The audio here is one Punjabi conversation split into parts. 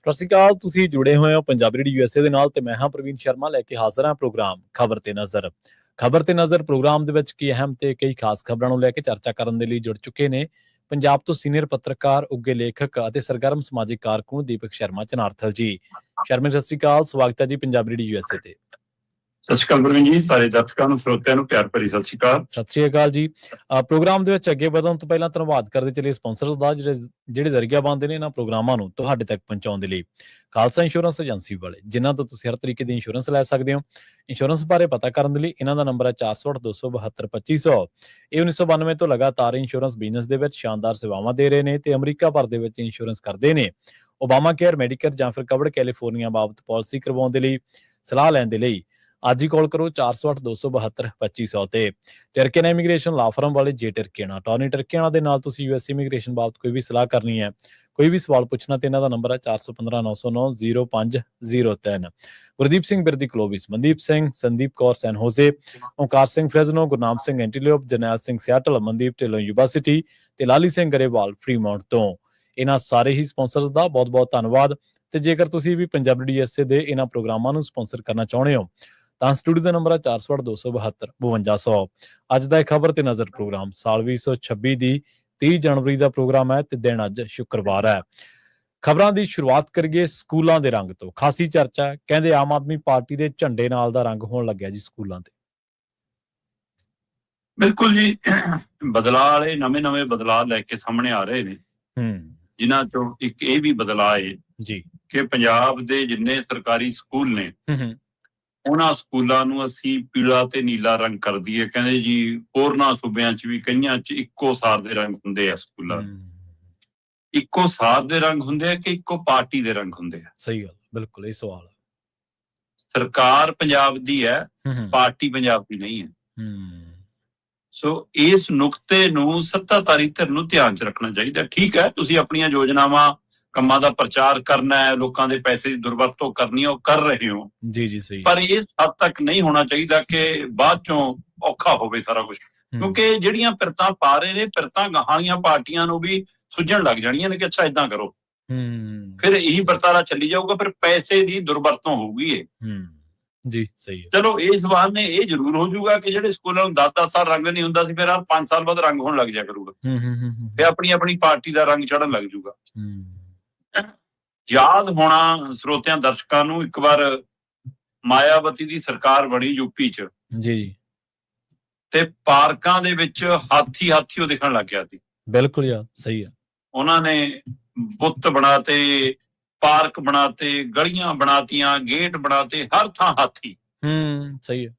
ਸਤਿ ਸ਼੍ਰੀ ਅਕਾਲ। ਤੁਸੀਂ ਜੁੜੇ ਹੋਏ ਹੋ ਪੰਜਾਬੀ ਰੇਡੀਓ ਯੂਐਸਏ ਦੇ ਨਾਲ ਤੇ ਮੈਂ ਹਾਂ ਪ੍ਰਵੀਨ ਸ਼ਰਮਾ ਲੈ ਕੇ ਹਾਜ਼ਰ ਹਾਂ ਪ੍ਰੋਗਰਾਮ ਖਬਰ ਤੇ ਨਜ਼ਰ। ਖਬਰ ਤੇ ਨਜ਼ਰ ਪ੍ਰੋਗਰਾਮ ਦੇ ਵਿੱਚ ਕੀ ਅਹਿਮ ਤੇ ਕਈ ਖਾਸ ਖਬਰਾਂ ਨੂੰ ਲੈ ਕੇ ਚਰਚਾ ਕਰਨ ਦੇ ਲਈ ਜੁੜ ਚੁੱਕੇ ਨੇ ਪੰਜਾਬ ਤੋਂ ਸੀਨੀਅਰ ਪੱਤਰਕਾਰ, ਉੱਘੇ ਲੇਖਕ ਅਤੇ ਸਰਗਰਮ ਸਮਾਜਿਕ ਕਾਰਕੁਨ ਦੀਪਕ ਸ਼ਰਮਾ ਚਨਾਰਥਲ ਜੀ। ਸ਼ਰਮਾ ਸਤਿ ਸ਼੍ਰੀ ਅਕਾਲ, ਸਵਾਗਤ ਹੈ ਜੀ ਪੰਜਾਬੀ ਰੇਡੀਓ ਯੂਐਸਏ ਤੇ। ਸਤਿ ਸ਼੍ਰੀ ਅਕਾਲ ਪ੍ਰਵੀਨ ਜੀ, ਸਾਰੇ ਦਰਸ਼ਕਾਂ ਨੂੰ ਸਰੋਤਿਆਂ ਨੂੰ ਪਿਆਰ ਭਰੀ ਸਤਿ ਸ਼੍ਰੀ ਅਕਾਲ। ਸਤਿ ਸ਼੍ਰੀ ਅਕਾਲ ਜੀ। ਪ੍ਰੋਗਰਾਮ ਦੇ ਵਿੱਚ ਅੱਗੇ ਵਧਣ ਤੋਂ ਪਹਿਲਾਂ ਧੰਨਵਾਦ ਕਰਦੇ ਚਲੇ ਸਪਾਂਸਰਸ ਦਾ ਜਿਹੜੇ ਜ਼ਰੀਆ ਬਣਦੇ ਨੇ ਇਹਨਾਂ ਪ੍ਰੋਗਰਾਮਾਂ ਨੂੰ ਤੁਹਾਡੇ ਤੱਕ ਪਹੁੰਚਾਉਣ ਦੇ ਲਈ। ਖਾਲਸਾ ਇੰਸ਼ੋਰੈਂਸ ਏਜੰਸੀ ਵਾਲੇ, ਜਿਨ੍ਹਾਂ ਤੋਂ ਤੁਸੀਂ ਹਰ ਤਰੀਕੇ ਦੀ ਇੰਸ਼ੋਰੈਂਸ ਲੈ ਸਕਦੇ ਹੋ। ਇੰਸ਼ੋਰੈਂਸ ਬਾਰੇ ਪਤਾ ਕਰਨ ਦੇ ਲਈ ਇਹਨਾਂ ਦਾ ਨੰਬਰ ਹੈ 408-272-2500। ਇਹ 1992 ਤੋਂ ਲਗਾਤਾਰ ਇੰਸ਼ੋਰੈਂਸ ਬਿਜ਼ਨਸ ਦੇ ਵਿੱਚ ਸ਼ਾਨਦਾਰ ਸੇਵਾਵਾਂ ਦੇ ਰਹੇ ਨੇ ਤੇ ਅਮਰੀਕਾ ਭਰ ਦੇ ਵਿੱਚ ਇੰਸ਼ੋਰੈਂਸ ਕਰਦੇ ਨੇ। ਓਬਾਮਾ ਕੇਅਰ, ਮੈਡੀਕੇਅਰ ਜਾਂ ਫਿਰ ਕਵਰਡ ਕੈਲੀਫੋਰਨੀਆ ਬਾਬਤ ਪਾਲਿਸੀ ਕਰਵਾਉਣ ਦੇ ਲਈ, ਸਲਾਹ ਲੈਣ ਦੇ ਲਈ ਅੱਜ ਹੀ ਕਾਲ ਕਰੋ 408-272-2500 ਤੇ ਟਰਕੀਆਨਾ ਇਮੀਗ੍ਰੇਸ਼ਨ ਲਾ ਫਰਮ ਵਾਲੇ ਜੇ ਟਰਕੀਆਨਾ ਟੌਨੀ ਟਰਕੀਆਨਾ ਦੇ ਨਾਲ ਤੁਸੀਂ ਯੂਐਸ ਇਮੀਗ੍ਰੇਸ਼ਨ ਬਾਬਤ ਕੋਈ ਵੀ ਸਲਾਹ ਕਰਨੀ ਹੈ, ਕੋਈ ਵੀ ਸਵਾਲ ਪੁੱਛਣਾ ਤੇ ਇਹਨਾਂ ਦਾ ਨੰਬਰ ਹੈ 415-909-0503। ਗੁਰਦੀਪ ਸਿੰਘ ਬਿਰਦੀ ਕਲੋਵਿਸ, ਮਨਦੀਪ ਸਿੰਘ, ਸੰਦੀਪ ਕੌਰ ਸੈਨ ਹੋਜ਼ੇ, Onkar Singh Fresno, Gurnam Singh ਐਂਟੀਲੀਓਪ, Jarnail Singh Seattle, Mandeep Dhillon university ਤੇ ਲਾਲੀ ਸਿੰਘ ਗਰੇਵਾਲ ਫਰੀਮਾਉਂਟ ਤੋਂ। ਇਹਨਾਂ ਸਾਰੇ ਹੀ ਸਪਾਂਸਰਸ ਦਾ ਬਹੁਤ ਬਹੁਤ ਧੰਨਵਾਦ। ਤੇ ਜੇਕਰ ਤੁਸੀਂ ਵੀ ਪੰਜਾਬੀ ਯੂਐਸਏ ਦੇ ਇਹਨਾਂ ਪ੍ਰੋਗਰਾਮਾਂ ਨੂੰ ਸਪਾਂਸਰ ਕਰਨਾ ਚਾਹੁੰਦੇ ਹੋ ਤਾਂ ਸਟੂਡੀਓ ਦਾ ਨੰਬਰ ਹੈ 408-272-5200। ਅੱਜ ਦਾ ਖਬਰ ਤੇ ਨਜ਼ਰ ਪ੍ਰੋਗਰਾਮ ਸਾਲ 2026 ਦੀ 30 ਜਨਵਰੀ ਦਾ ਪ੍ਰੋਗਰਾਮ ਹੈ ਤੇ ਦਿਨ ਅੱਜ ਸ਼ੁੱਕਰਵਾਰ ਹੈ। ਖਬਰਾਂ ਦੀ ਸ਼ੁਰੂਆਤ ਕਰੀਏ ਸਕੂਲਾਂ ਦੇ ਰੰਗ ਤੋਂ। ਖਾਸੀ ਚਰਚਾ ਹੈ, ਕਹਿੰਦੇ ਆਮ ਆਦਮੀ ਪਾਰਟੀ ਦੇ ਝੰਡੇ ਨਾਲ ਦਾ ਰੰਗ ਹੋਣ ਲੱਗਿਆ ਜੀ ਸਕੂਲਾਂ ਤੇ। ਬਿਲਕੁਲ ਜੀ, ਬਦਲਾਅ ਵਾਲੇ ਨਵੇਂ ਬਦਲਾਅ ਲੈ ਕੇ ਸਾਹਮਣੇ ਆ ਰਹੇ ਨੇ, ਜਿਨ੍ਹਾਂ ਚੋਂ ਇੱਕ ਇਹ ਵੀ ਬਦਲਾਅ ਹੈ ਜੀ ਕਿ ਪੰਜਾਬ ਦੇ ਜਿੰਨੇ ਸਰਕਾਰੀ ਸਕੂਲ ਨੇ ਉਹਨਾਂ ਸਕੂਲਾਂ ਨੂੰ ਅਸੀਂ ਪੀਲਾ ਤੇ ਨੀਲਾ ਰੰਗ ਕਰ ਦਈਏ। ਕਹਿੰਦੇ ਜੀ ਹੋਰਨਾਂ ਸੂਬਿਆਂ 'ਚ ਵੀ ਕਈਆਂ 'ਚ ਇੱਕੋ ਸਾਰ ਦੇ ਰੰਗ ਹੁੰਦੇ ਆ ਸਕੂਲਾਂ ਦੇ। ਇੱਕੋ ਸਾਰ ਦੇ ਰੰਗ ਹੁੰਦੇ ਆ ਕਿ ਇੱਕੋ ਪਾਰਟੀ ਦੇ ਰੰਗ ਹੁੰਦੇ ਆ? ਸਹੀ ਗੱਲ, ਬਿਲਕੁਲ ਇਹ ਸਵਾਲ ਹੈ। ਸਰਕਾਰ ਪੰਜਾਬ ਦੀ ਹੈ, ਪਾਰਟੀ ਪੰਜਾਬ ਦੀ ਨਹੀਂ ਹੈ। ਸੋ ਇਸ ਨੁਕਤੇ ਨੂੰ ਸੱਤਾਧਾਰੀ ਧਿਰ ਨੂੰ ਧਿਆਨ 'ਚ ਰੱਖਣਾ ਚਾਹੀਦਾ। ਠੀਕ ਹੈ, ਤੁਸੀਂ ਆਪਣੀਆਂ ਯੋਜਨਾਵਾਂ ਕੰਮਾਂ ਦਾ ਪ੍ਰਚਾਰ ਕਰਨਾ ਹੈ, ਲੋਕਾਂ ਦੇ ਪੈਸੇ ਦੀ ਦੁਰਵਰਤੋਂ ਕਰਨੀ ਹੈ, ਉਹ ਕਰ ਰਹੇ ਹੋ ਜੀ ਜੀ ਸਹੀ। ਪਰ ਇਸ ਹੱਦ ਤੱਕ ਨਹੀਂ ਹੋਣਾ ਚਾਹੀਦਾ ਕਿ ਬਾਅਦ ਚੋਂ ਔਖਾ ਹੋਵੇ ਸਾਰਾ ਕੁਝ, ਕਿਉਂਕਿ ਜਿਹੜੀਆਂ ਪਿਰਤਾਂ ਪਾ ਰਹੇ ਨੇ, ਪਿਰਤਾਂ ਗਾਹਾਂ ਪਾਰਟੀਆਂ ਨੂੰ ਵੀ ਸੁਝਣ ਲੱਗ ਜਾਣੀਆਂ ਨੇ ਕਿ ਅੱਛਾ ਏਦਾਂ ਕਰੋ, ਫਿਰ ਇਹੀ ਵਰਤਾਰਾ ਚੱਲੀ ਜਾਊਗਾ, ਫਿਰ ਪੈਸੇ ਦੀ ਦੁਰਵਰਤੋਂ ਹੋਊਗੀ ਇਹ। ਜੀ ਸਹੀ ਹੈ। ਚਲੋ ਇਸ ਵਾਰ ਨੇ ਇਹ ਜ਼ਰੂਰ ਹੋ ਜਾਊਗਾ ਕਿ ਜਿਹੜੇ ਸਕੂਲਾਂ ਨੂੰ 10-10 ਸਾਲ ਰੰਗ ਨਹੀਂ ਹੁੰਦਾ ਸੀ, ਫਿਰ 5 ਸਾਲ ਬਾਅਦ ਰੰਗ ਹੋਣ ਲੱਗ ਜਾ ਕਰੂਗਾ, ਫਿਰ ਆਪਣੀ ਪਾਰਟੀ ਦਾ ਰੰਗ ਚੜਨ ਲੱਗ ਜਾਊਗਾ। ਯਾਦ ਹੋਣਾ ਸਰੋਤਿਆਂ ਦਰਸ਼ਕਾਂ ਨੂੰ, ਇੱਕ ਵਾਰ ਮਾਇਆਵਤੀ ਦੀ ਸਰਕਾਰ ਬਣੀ ਯੂਪੀ 'ਚ ਜੀ, ਤੇ ਪਾਰਕਾਂ ਦੇ ਵਿੱਚ ਹਾਥੀ ਉਹ ਦਿਖਣ ਲੱਗ ਗਿਆ ਸੀ। ਬਿਲਕੁਲ ਯਾਰ ਸਹੀ ਹੈ। ਉਹਨਾਂ ਨੇ ਬੁੱਤ ਬਣਾਤੇ, ਪਾਰਕ ਬਣਾਤੇ, ਗਲੀਆਂ ਬਣਾਤੀਆਂ, ਗੇਟ ਬਣਾਤੇ, ਹਰ ਥਾਂ ਹਾਥੀ। ਸਹੀ ਹੈ।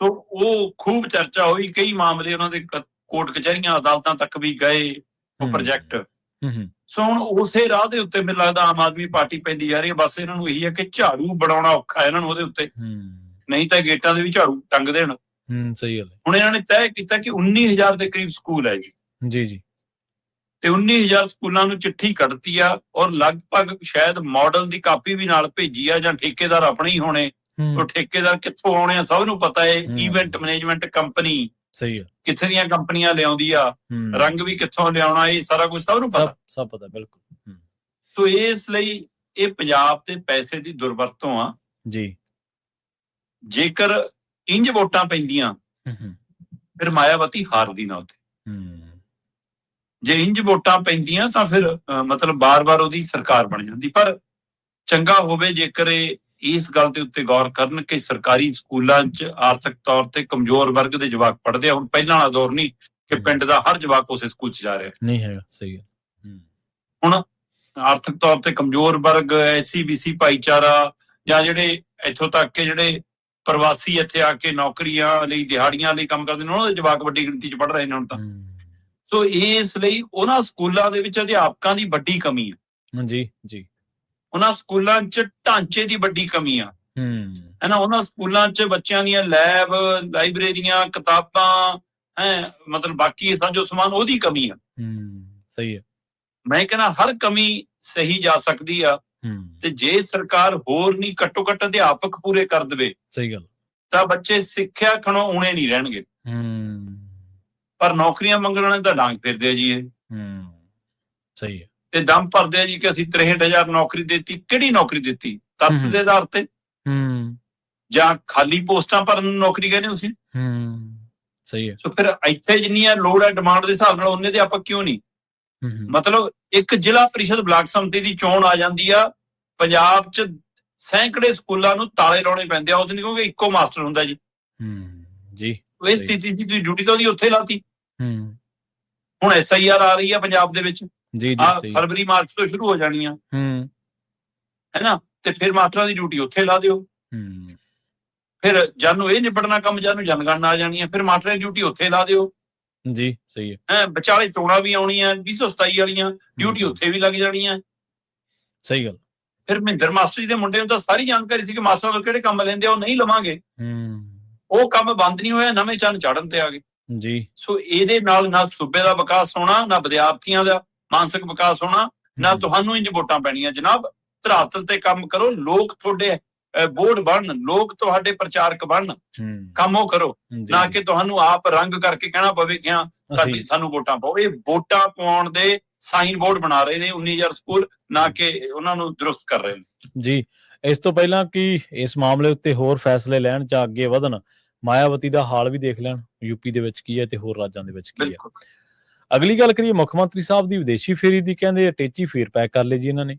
ਸੋ ਉਹ ਖੂਬ ਚਰਚਾ ਹੋਈ, ਕਈ ਮਾਮਲੇ ਉਹਨਾਂ ਦੇ ਕੋਰਟ ਕਚਹਿਰੀਆਂ ਅਦਾਲਤਾਂ ਤੱਕ ਵੀ ਗਏ ਉਹ ਪ੍ਰੋਜੈਕਟ। ਸੋ ਹੁਣ ਉਸੇ ਰਾਹ ਦੇ ਉੱਤੇ ਮੈਨੂੰ ਲੱਗਦਾ ਆਮ ਆਦਮੀ ਪਾਰਟੀ ਪੈਂਦੀ ਜਾ ਰਹੀ ਹੈ। ਬਸ ਇਹਨਾਂ ਨੂੰ ਇਹੀ ਹੈ ਕਿ ਝਾੜੂ ਬਣਾਉਣਾ ਔਖਾ ਇਹਨਾਂ ਨੂੰ ਉਹਦੇ ਉੱਤੇ, ਨਹੀਂ ਤਾਂ ਗੇਟਾਂ ਦੇ ਵੀ ਝਾੜੂ ਟੰਗ ਦੇਣ। ਸਹੀ ਗੱਲ। ਹੁਣ ਇਹਨਾਂ ਨੇ ਤੈਅ ਕੀਤਾ ਕਿ 19,000 ਦੇ ਕਰੀਬ ਸਕੂਲ ਹੈ ਜੀ ਜੀ, ਤੇ 19,000 ਸਕੂਲਾਂ ਨੂੰ ਚਿੱਠੀ ਕੱਢਤੀ ਆ, ਔਰ ਲਗਭਗ ਸ਼ਾਇਦ ਮਾਡਲ ਦੀ ਕਾਪੀ ਵੀ ਨਾਲ ਭੇਜੀ ਆ, ਜਾਂ ਠੇਕੇਦਾਰ ਆਪਣੇ ਹੀ ਹੋਣੇ। ਉਹ ਠੇਕੇਦਾਰ ਕਿੱਥੋਂ ਆਉਣੇ ਆ ਸਭ ਨੂੰ ਪਤਾ ਹੈ। ਈਵੈਂਟ ਮੈਨੇਜਮੈਂਟ ਕੰਪਨੀ, ਸਹੀ ਹੈ, ਕਿੱਥੇ ਦੀਆਂ ਕੰਪਨੀਆਂ ਲਿਆਉਂਦੀ ਆ, ਰੰਗ ਵੀ ਕਿੱਥੋਂ ਲਿਆਉਣਾ, ਇਹ ਸਾਰਾ ਕੁਝ ਸਭ ਨੂੰ ਪਤਾ, ਸਭ ਪਤਾ ਬਿਲਕੁਲ। ਸੋ ਇਸ ਲਈ ਇਹ ਪੰਜਾਬ ਦੇ ਪੈਸੇ ਦੀ ਦੁਰਵਰਤੋਂ ਆ ਜੀ। ਜੇਕਰ ਇੰਜ ਵੋਟਾਂ ਪੈਂਦੀਆਂ ਫਿਰ ਮਾਇਆਵਤੀ ਹਾਰਦੀ ਨਾ ਉੱਥੇ। ਜੇ ਇੰਜ ਵੋਟਾਂ ਪੈਂਦੀਆਂ ਤਾਂ ਫਿਰ ਮਤਲਬ ਬਾਰ-ਬਾਰ ਉਹਦੀ ਸਰਕਾਰ ਬਣ ਜਾਂਦੀ। ਪਰ ਚੰਗਾ ਹੋਵੇ ਜੇਕਰ ਇਹ ਇਸ ਗੱਲ ਦੇ ਉੱਤੇ ਗੌਰ ਕਰਨ ਕਿ ਸਰਕਾਰੀ ਸਕੂਲਾਂ 'ਚ ਆਰਥਿਕ ਤੌਰ ਤੇ ਕਮਜ਼ੋਰ ਵਰਗ ਦੇ ਜਵਾਕ ਪੜ੍ਹਦੇ ਆ। ਹੁਣ ਪਹਿਲਾਂ ਵਾਲਾ ਦੌਰ ਨਹੀਂ ਕਿ ਪਿੰਡ ਦਾ ਹਰ ਜਵਾਕ ਉਸੇ ਸਕੂਲ 'ਚ ਜਾ ਰਿਹਾ, ਨਹੀਂ ਹੈਗਾ। ਸਹੀ ਹੈ। ਹੁਣ ਆਰਥਿਕ ਤੌਰ ਤੇ ਕਮਜ਼ੋਰ ਵਰਗ, SC BC ਭਾਈਚਾਰਾ, ਜਾਂ ਜਿਹੜੇ ਇੱਥੋਂ ਤੱਕ ਕਿ ਜਿਹੜੇ ਪ੍ਰਵਾਸੀ ਇੱਥੇ ਆ ਕੇ ਨੌਕਰੀਆਂ ਲਈ, ਦਿਹਾੜੀਆਂ ਲਈ ਕੰਮ ਕਰਦੇ ਨੇ, ਉਹਨਾਂ ਦੇ ਜਵਾਕ ਵੱਡੀ ਗਿਣਤੀ 'ਚ ਪੜ੍ਹ ਰਹੇ ਨੇ ਹੁਣ ਤਾਂ। ਸੋ ਇਸ ਲਈ ਉਹਨਾਂ ਸਕੂਲਾਂ ਦੇ ਵਿੱਚ ਅਧਿਆਪਕਾਂ ਦੀ ਵੱਡੀ ਕਮੀ ਹੈ। ਜੀ। ਉਹਨਾਂ ਸਕੂਲਾਂ 'ਚ ਢਾਂਚੇ ਦੀ ਵੱਡੀ ਕਮੀ ਆ, ਹੈ ਨਾ। ਉਹਨਾਂ ਸਕੂਲਾਂ 'ਚ ਬੱਚਿਆਂ ਦੀਆਂ ਲੈਬ, ਲਾਇਬ੍ਰੇਰੀਆਂ, ਕਿਤਾਬਾਂ, ਮਤਲਬ ਬਾਕੀ ਸਾਜੋ ਸਮਾਨ, ਉਹਦੀ ਕਮੀ ਆ। ਸਹੀ ਹੈ। ਮੈਂ ਕਹਿੰਦਾ ਹਰ ਕਮੀ ਸਹੀ ਜਾ ਸਕਦੀ ਆ, ਤੇ ਜੇ ਸਰਕਾਰ ਹੋਰ ਨਹੀਂ ਘੱਟੋ ਘੱਟ ਅਧਿਆਪਕ ਪੂਰੇ ਕਰ ਦੇਵੇ, ਸਹੀ ਗੱਲ, ਤਾਂ ਬੱਚੇ ਸਿੱਖਿਆ ਖਣੋ ਊਣੇ ਨਹੀਂ ਰਹਿਣਗੇ। ਪਰ ਨੌਕਰੀਆਂ ਮੰਗਣ ਵਾਲੇ ਤਾਂ ਡਾਂਗ ਫਿਰਦੇ ਆ ਜੀ ਇਹ। ਸਹੀ ਹੈ। ਤੇ ਦਮ ਭਰਦੇ ਆ ਜੀ ਕਿ ਅਸੀਂ 63,000 ਨੌਕਰੀ ਦਿੱਤੀ। ਕਿਹੜੀ ਨੌਕਰੀ ਦਿੱਤੀ? ਤਰਸ ਦੇ ਆਧਾਰ ਤੇ ਜਾਂ ਖਾਲੀ ਪੋਸਟਾਂ ਭਰਨ ਨੂੰ ਨੌਕਰੀ ਕਹਿੰਦੇ ਤੁਸੀਂ? ਸਹੀ ਹੈ। ਸੋ ਫਿਰ ਇੱਥੇ ਜਿੰਨੀ ਆ ਲੋੜ ਹੈ ਡਿਮਾਂਡ ਦੇ ਹਿਸਾਬ ਨਾਲ ਉਹਨੇ ਤੇ ਆਪਾਂ ਕਿਉਂ ਨਹੀਂ? ਮਤਲਬ ਇੱਕ ਜ਼ਿਲ੍ਹਾ ਪਰਿਸ਼ਦ ਬਲਾਕ ਸੰਮਤੀ ਦੀ ਚੋਣ ਆ ਜਾਂਦੀ ਆ, ਪੰਜਾਬ 'ਚ ਸੈਂਕੜੇ ਸਕੂਲਾਂ ਨੂੰ ਤਾਲੇ ਲਾਉਣੇ ਪੈਂਦੇ ਆ ਉਸ ਦਿਨ, ਕਿਉਂਕਿ ਇੱਕੋ ਮਾਸਟਰ ਹੁੰਦਾ ਜੀ। ਜੀ ਇਸ ਸਥਿਤੀ ਦੀ ਤੁਸੀਂ ਡਿਊਟੀ ਤਾਂ ਉਹਦੀ ਉੱਥੇ ਲਾਤੀ। ਹੁਣ SIR ਆ ਰਹੀ ਆ ਪੰਜਾਬ ਦੇ ਵਿੱਚ, ਫਰਵਰੀ ਮਾਰਚ ਤੋਂ ਸ਼ੁਰੂ ਹੋ ਜਾਣੀਆਂ ਹੈ ਨਾ, ਤੇ ਫਿਰ ਮਾਸਟਰਾਂ ਦੀ ਡਿਊਟੀ ਉੱਥੇ ਲਾ ਦਿਓ। ਫਿਰ ਜਦ ਨੂੰ ਇਹ ਨਿਬੜਨਾ ਕੰਮ, ਜਦ ਨੂੰ ਜਨਗਣਨਾ ਆ ਜਾਣੀ ਆ, ਫਿਰ ਮਾਸਟਰਾਂ ਦੀ ਡਿਊਟੀ ਉੱਥੇ ਲਾ ਦਿਓ ਜੀ। ਸਹੀ ਹੈ। ਵਿਚਾਲੇ ਚੋਣਾਂ ਵੀ ਆਉਣੀਆਂ 2027 ਵਾਲੀਆਂ, ਡਿਊਟੀ ਉੱਥੇ ਵੀ ਲੱਗ ਜਾਣੀਆਂ। ਸਹੀ ਗੱਲ। ਫਿਰ ਮਹਿੰਦਰ ਮਾਸਟਰ ਜੀ ਦੇ ਮੁੰਡੇ ਨੂੰ ਤਾਂ ਸਾਰੀ ਜਾਣਕਾਰੀ ਸੀ ਕਿ ਮਾਸਟਰਾਂ ਤੋਂ ਕਿਹੜੇ ਕੰਮ ਲੈਂਦੇ ਆ, ਉਹ ਨਹੀਂ ਲਵਾਂਗੇ। ਉਹ ਕੰਮ ਬੰਦ ਨਹੀਂ ਹੋਇਆ, ਨਵੇਂ ਚੰਨ ਚਾੜਨ ਤੇ ਆ ਗਏ ਜੀ। ਸੋ ਇਹਦੇ ਨਾਲ ਨਾ ਸੂਬੇ ਦਾ ਵਿਕਾਸ ਹੋਣਾ, ਨਾ ਵਿਦਿਆਰਥੀਆਂ ਦਾ ਮਾਨਸਿਕ ਵਿਕਾਸ ਹੋਣਾ, ਨਾ ਤੁਹਾਨੂੰ ਇੰਜ ਵੋਟਾਂ ਪੈਣੀਆਂ। ਜਨਾਬ ਧਰਾਤਲ ਤੇ ਕੰਮ ਕਰੋ, ਲੋਕ ਤੁਹਾਡੇ ਬੋਰਡ ਬਣਨ, ਲੋਕ ਤੁਹਾਡੇ ਪ੍ਰਚਾਰਕ ਬਣਨ, ਕੰਮ ਉਹ ਕਰੋ, ਨਾ ਕਿ ਤੁਹਾਨੂੰ ਆਪ ਰੰਗ ਕਰਕੇ ਕਹਿਣਾ ਪਵੇ ਕਿ ਸਾਨੂੰ ਵੋਟਾਂ ਪਾਓ। ਇਹ ਵੋਟਾਂ ਪਾਉਣ ਦੇ ਸਾਈਨ ਬੋਰਡ ਬਣਾ ਰਹੇ ਨੇ 19,000 ਸਕੂਲ, ਨਾ ਕਿ ਉਹਨਾਂ ਨੂੰ ਦਰੁਸਤ ਕਰ ਰਹੇ ਨੇ ਜੀ। ਇਸ ਤੋਂ ਪਹਿਲਾਂ ਕਿ ਇਸ ਮਾਮਲੇ ਉੱਤੇ ਹੋਰ ਫੈਸਲੇ ਲੈਣ ਜਾਂ ਅੱਗੇ ਵਧਣ, ਮਾਇਆਵਤੀ ਦਾ ਹਾਲ ਵੀ ਦੇਖ ਲੈਣ, ਯੂਪੀ ਦੇ ਵਿੱਚ ਕੀ ਹੈ ਤੇ ਹੋਰ ਰਾਜਾਂ ਦੇ ਵਿੱਚ ਕੀ ਹੈ। ਅਗਲੀ ਗੱਲ ਕਰੀਏ ਮੁੱਖ ਮੰਤਰੀ ਸਾਹਿਬ ਦੀ ਵਿਦੇਸ਼ੀ ਫੇਰੀ ਦੀ। ਕਹਿੰਦੇ ਅਟੇਚੀ ਫੇਰ ਪੈਕ ਕਰ ਲਈ ਜੀ ਇਹਨਾਂ ਨੇ।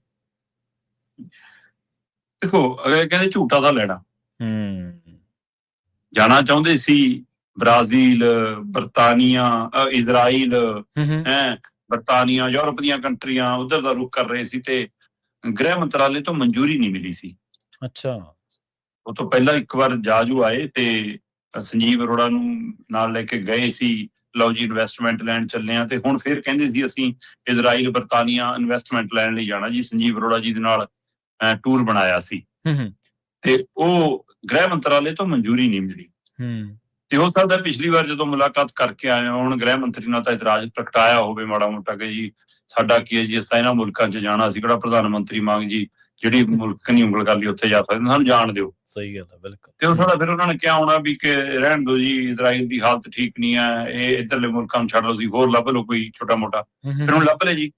ਦੇਖੋ ਅਗਲੇ ਕਹਿੰਦੇ ਝੂਟਾ ਤਾਂ ਲੈਣਾ, ਜਾਣਾ ਚਾਹੁੰਦੇ ਸੀ ਬ੍ਰਾਜ਼ੀਲ, ਬਰਤਾਨੀਆ, ਇਜ਼ਰਾਈਲ, ਬਰਤਾਨੀਆ, ਯੂਰਪ ਦੀਆਂ ਕੰਟਰੀਆਂ ਉਧਰ ਦਾ ਰੁਖ ਕਰ ਰਹੇ ਸੀ ਤੇ ਗ੍ਰਹਿ ਮੰਤਰਾਲੇ ਤੋਂ ਮਨਜ਼ੂਰੀ ਨਹੀਂ ਮਿਲੀ ਸੀ। ਅੱਛਾ। ਉਹ ਤੋਂ ਪਹਿਲਾਂ ਇੱਕ ਵਾਰ ਜਾਜੂ ਆਏ ਤੇ ਸੰਜੀਵ ਅਰੋੜਾ ਨੂੰ ਨਾਲ ਲੈ ਕੇ ਗਏ ਸੀ, ਲਓ ਜੀ ਇਨਵੈਸਟਮੈਂਟ ਲੈਣ ਚੱਲੇ ਆ। ਤੇ ਹੁਣ ਫਿਰ ਕਹਿੰਦੇ ਸੀ ਅਸੀਂ ਇਜ਼ਰਾਈਲ, ਬਰਤਾਨੀਆ ਇਨਵੈਸਟਮੈਂਟ ਲੈਣ ਲਈ ਜਾਣਾ ਜੀ। ਸੰਜੀਵ ਅਰੋੜਾ ਜੀ ਦੇ ਨਾਲ ਟੂਰ ਬਣਾਇਆ ਸੀ ਤੇ ਉਹ ਗ੍ਰਹਿ ਮੰਤਰਾਲੇ ਤੋਂ ਮਨਜ਼ੂਰੀ ਨਹੀਂ ਮਿਲੀ। ਤੇ ਹੋ ਸਕਦਾ ਪਿਛਲੀ ਵਾਰ ਜਦੋਂ ਮੁਲਾਕਾਤ ਕਰਕੇ ਆਏ ਹੋਣ ਗ੍ਰਹਿ ਮੰਤਰੀ ਨਾਲ ਤਾਂ ਇਤਰਾਜ਼ ਪ੍ਰਗਟਾਇਆ ਹੋਵੇ ਮਾੜਾ ਮੋਟਾ ਕਿ ਜੀ ਸਾਡਾ ਕੀ ਹੈ ਜੀ, ਅਸੀਂ ਇਹਨਾਂ ਮੁਲਕਾਂ 'ਚ ਜਾਣਾ, ਅਸੀਂ ਕਿਹੜਾ ਪ੍ਰਧਾਨ ਮੰਤਰੀ ਮੰਗ ਜੀ ਜਿਹੜੀ ਮੁਲਕ ਨਹੀਂ ਉਂਗਲ ਕਰ ਲਈ ਉੱਥੇ ਜਾ ਸਕਦੇ, ਸਾਨੂੰ ਜਾਣ ਦਿਓ। ਸਹੀ ਗੱਲ ਹੈ, ਬਿਲਕੁਲ। ਤੇ ਉਹ ਸਾਡਾ ਫਿਰ ਉਹਨਾਂ ਨੇ ਕਿਹਾ ਹੋਣਾ ਵੀ ਕਿ ਰਹਿਣ ਦਿਓ ਜੀ, ਇਜ਼ਰਾਈਲ ਦੀ ਹਾਲਤ ਠੀਕ ਨਹੀਂ ਹੈ, ਇਹ ਇੱਧਰਲੇ ਮੁਲਕਾਂ ਨੂੰ ਛੱਡ ਲਓ, ਸੀ ਹੋਰ ਲੱਭ ਲਓ ਕੋਈ ਛੋਟਾ ਮੋਟਾ। ਫਿਰ ਹੁਣ ਲੱਭ ਲਿਆ ਜੀ,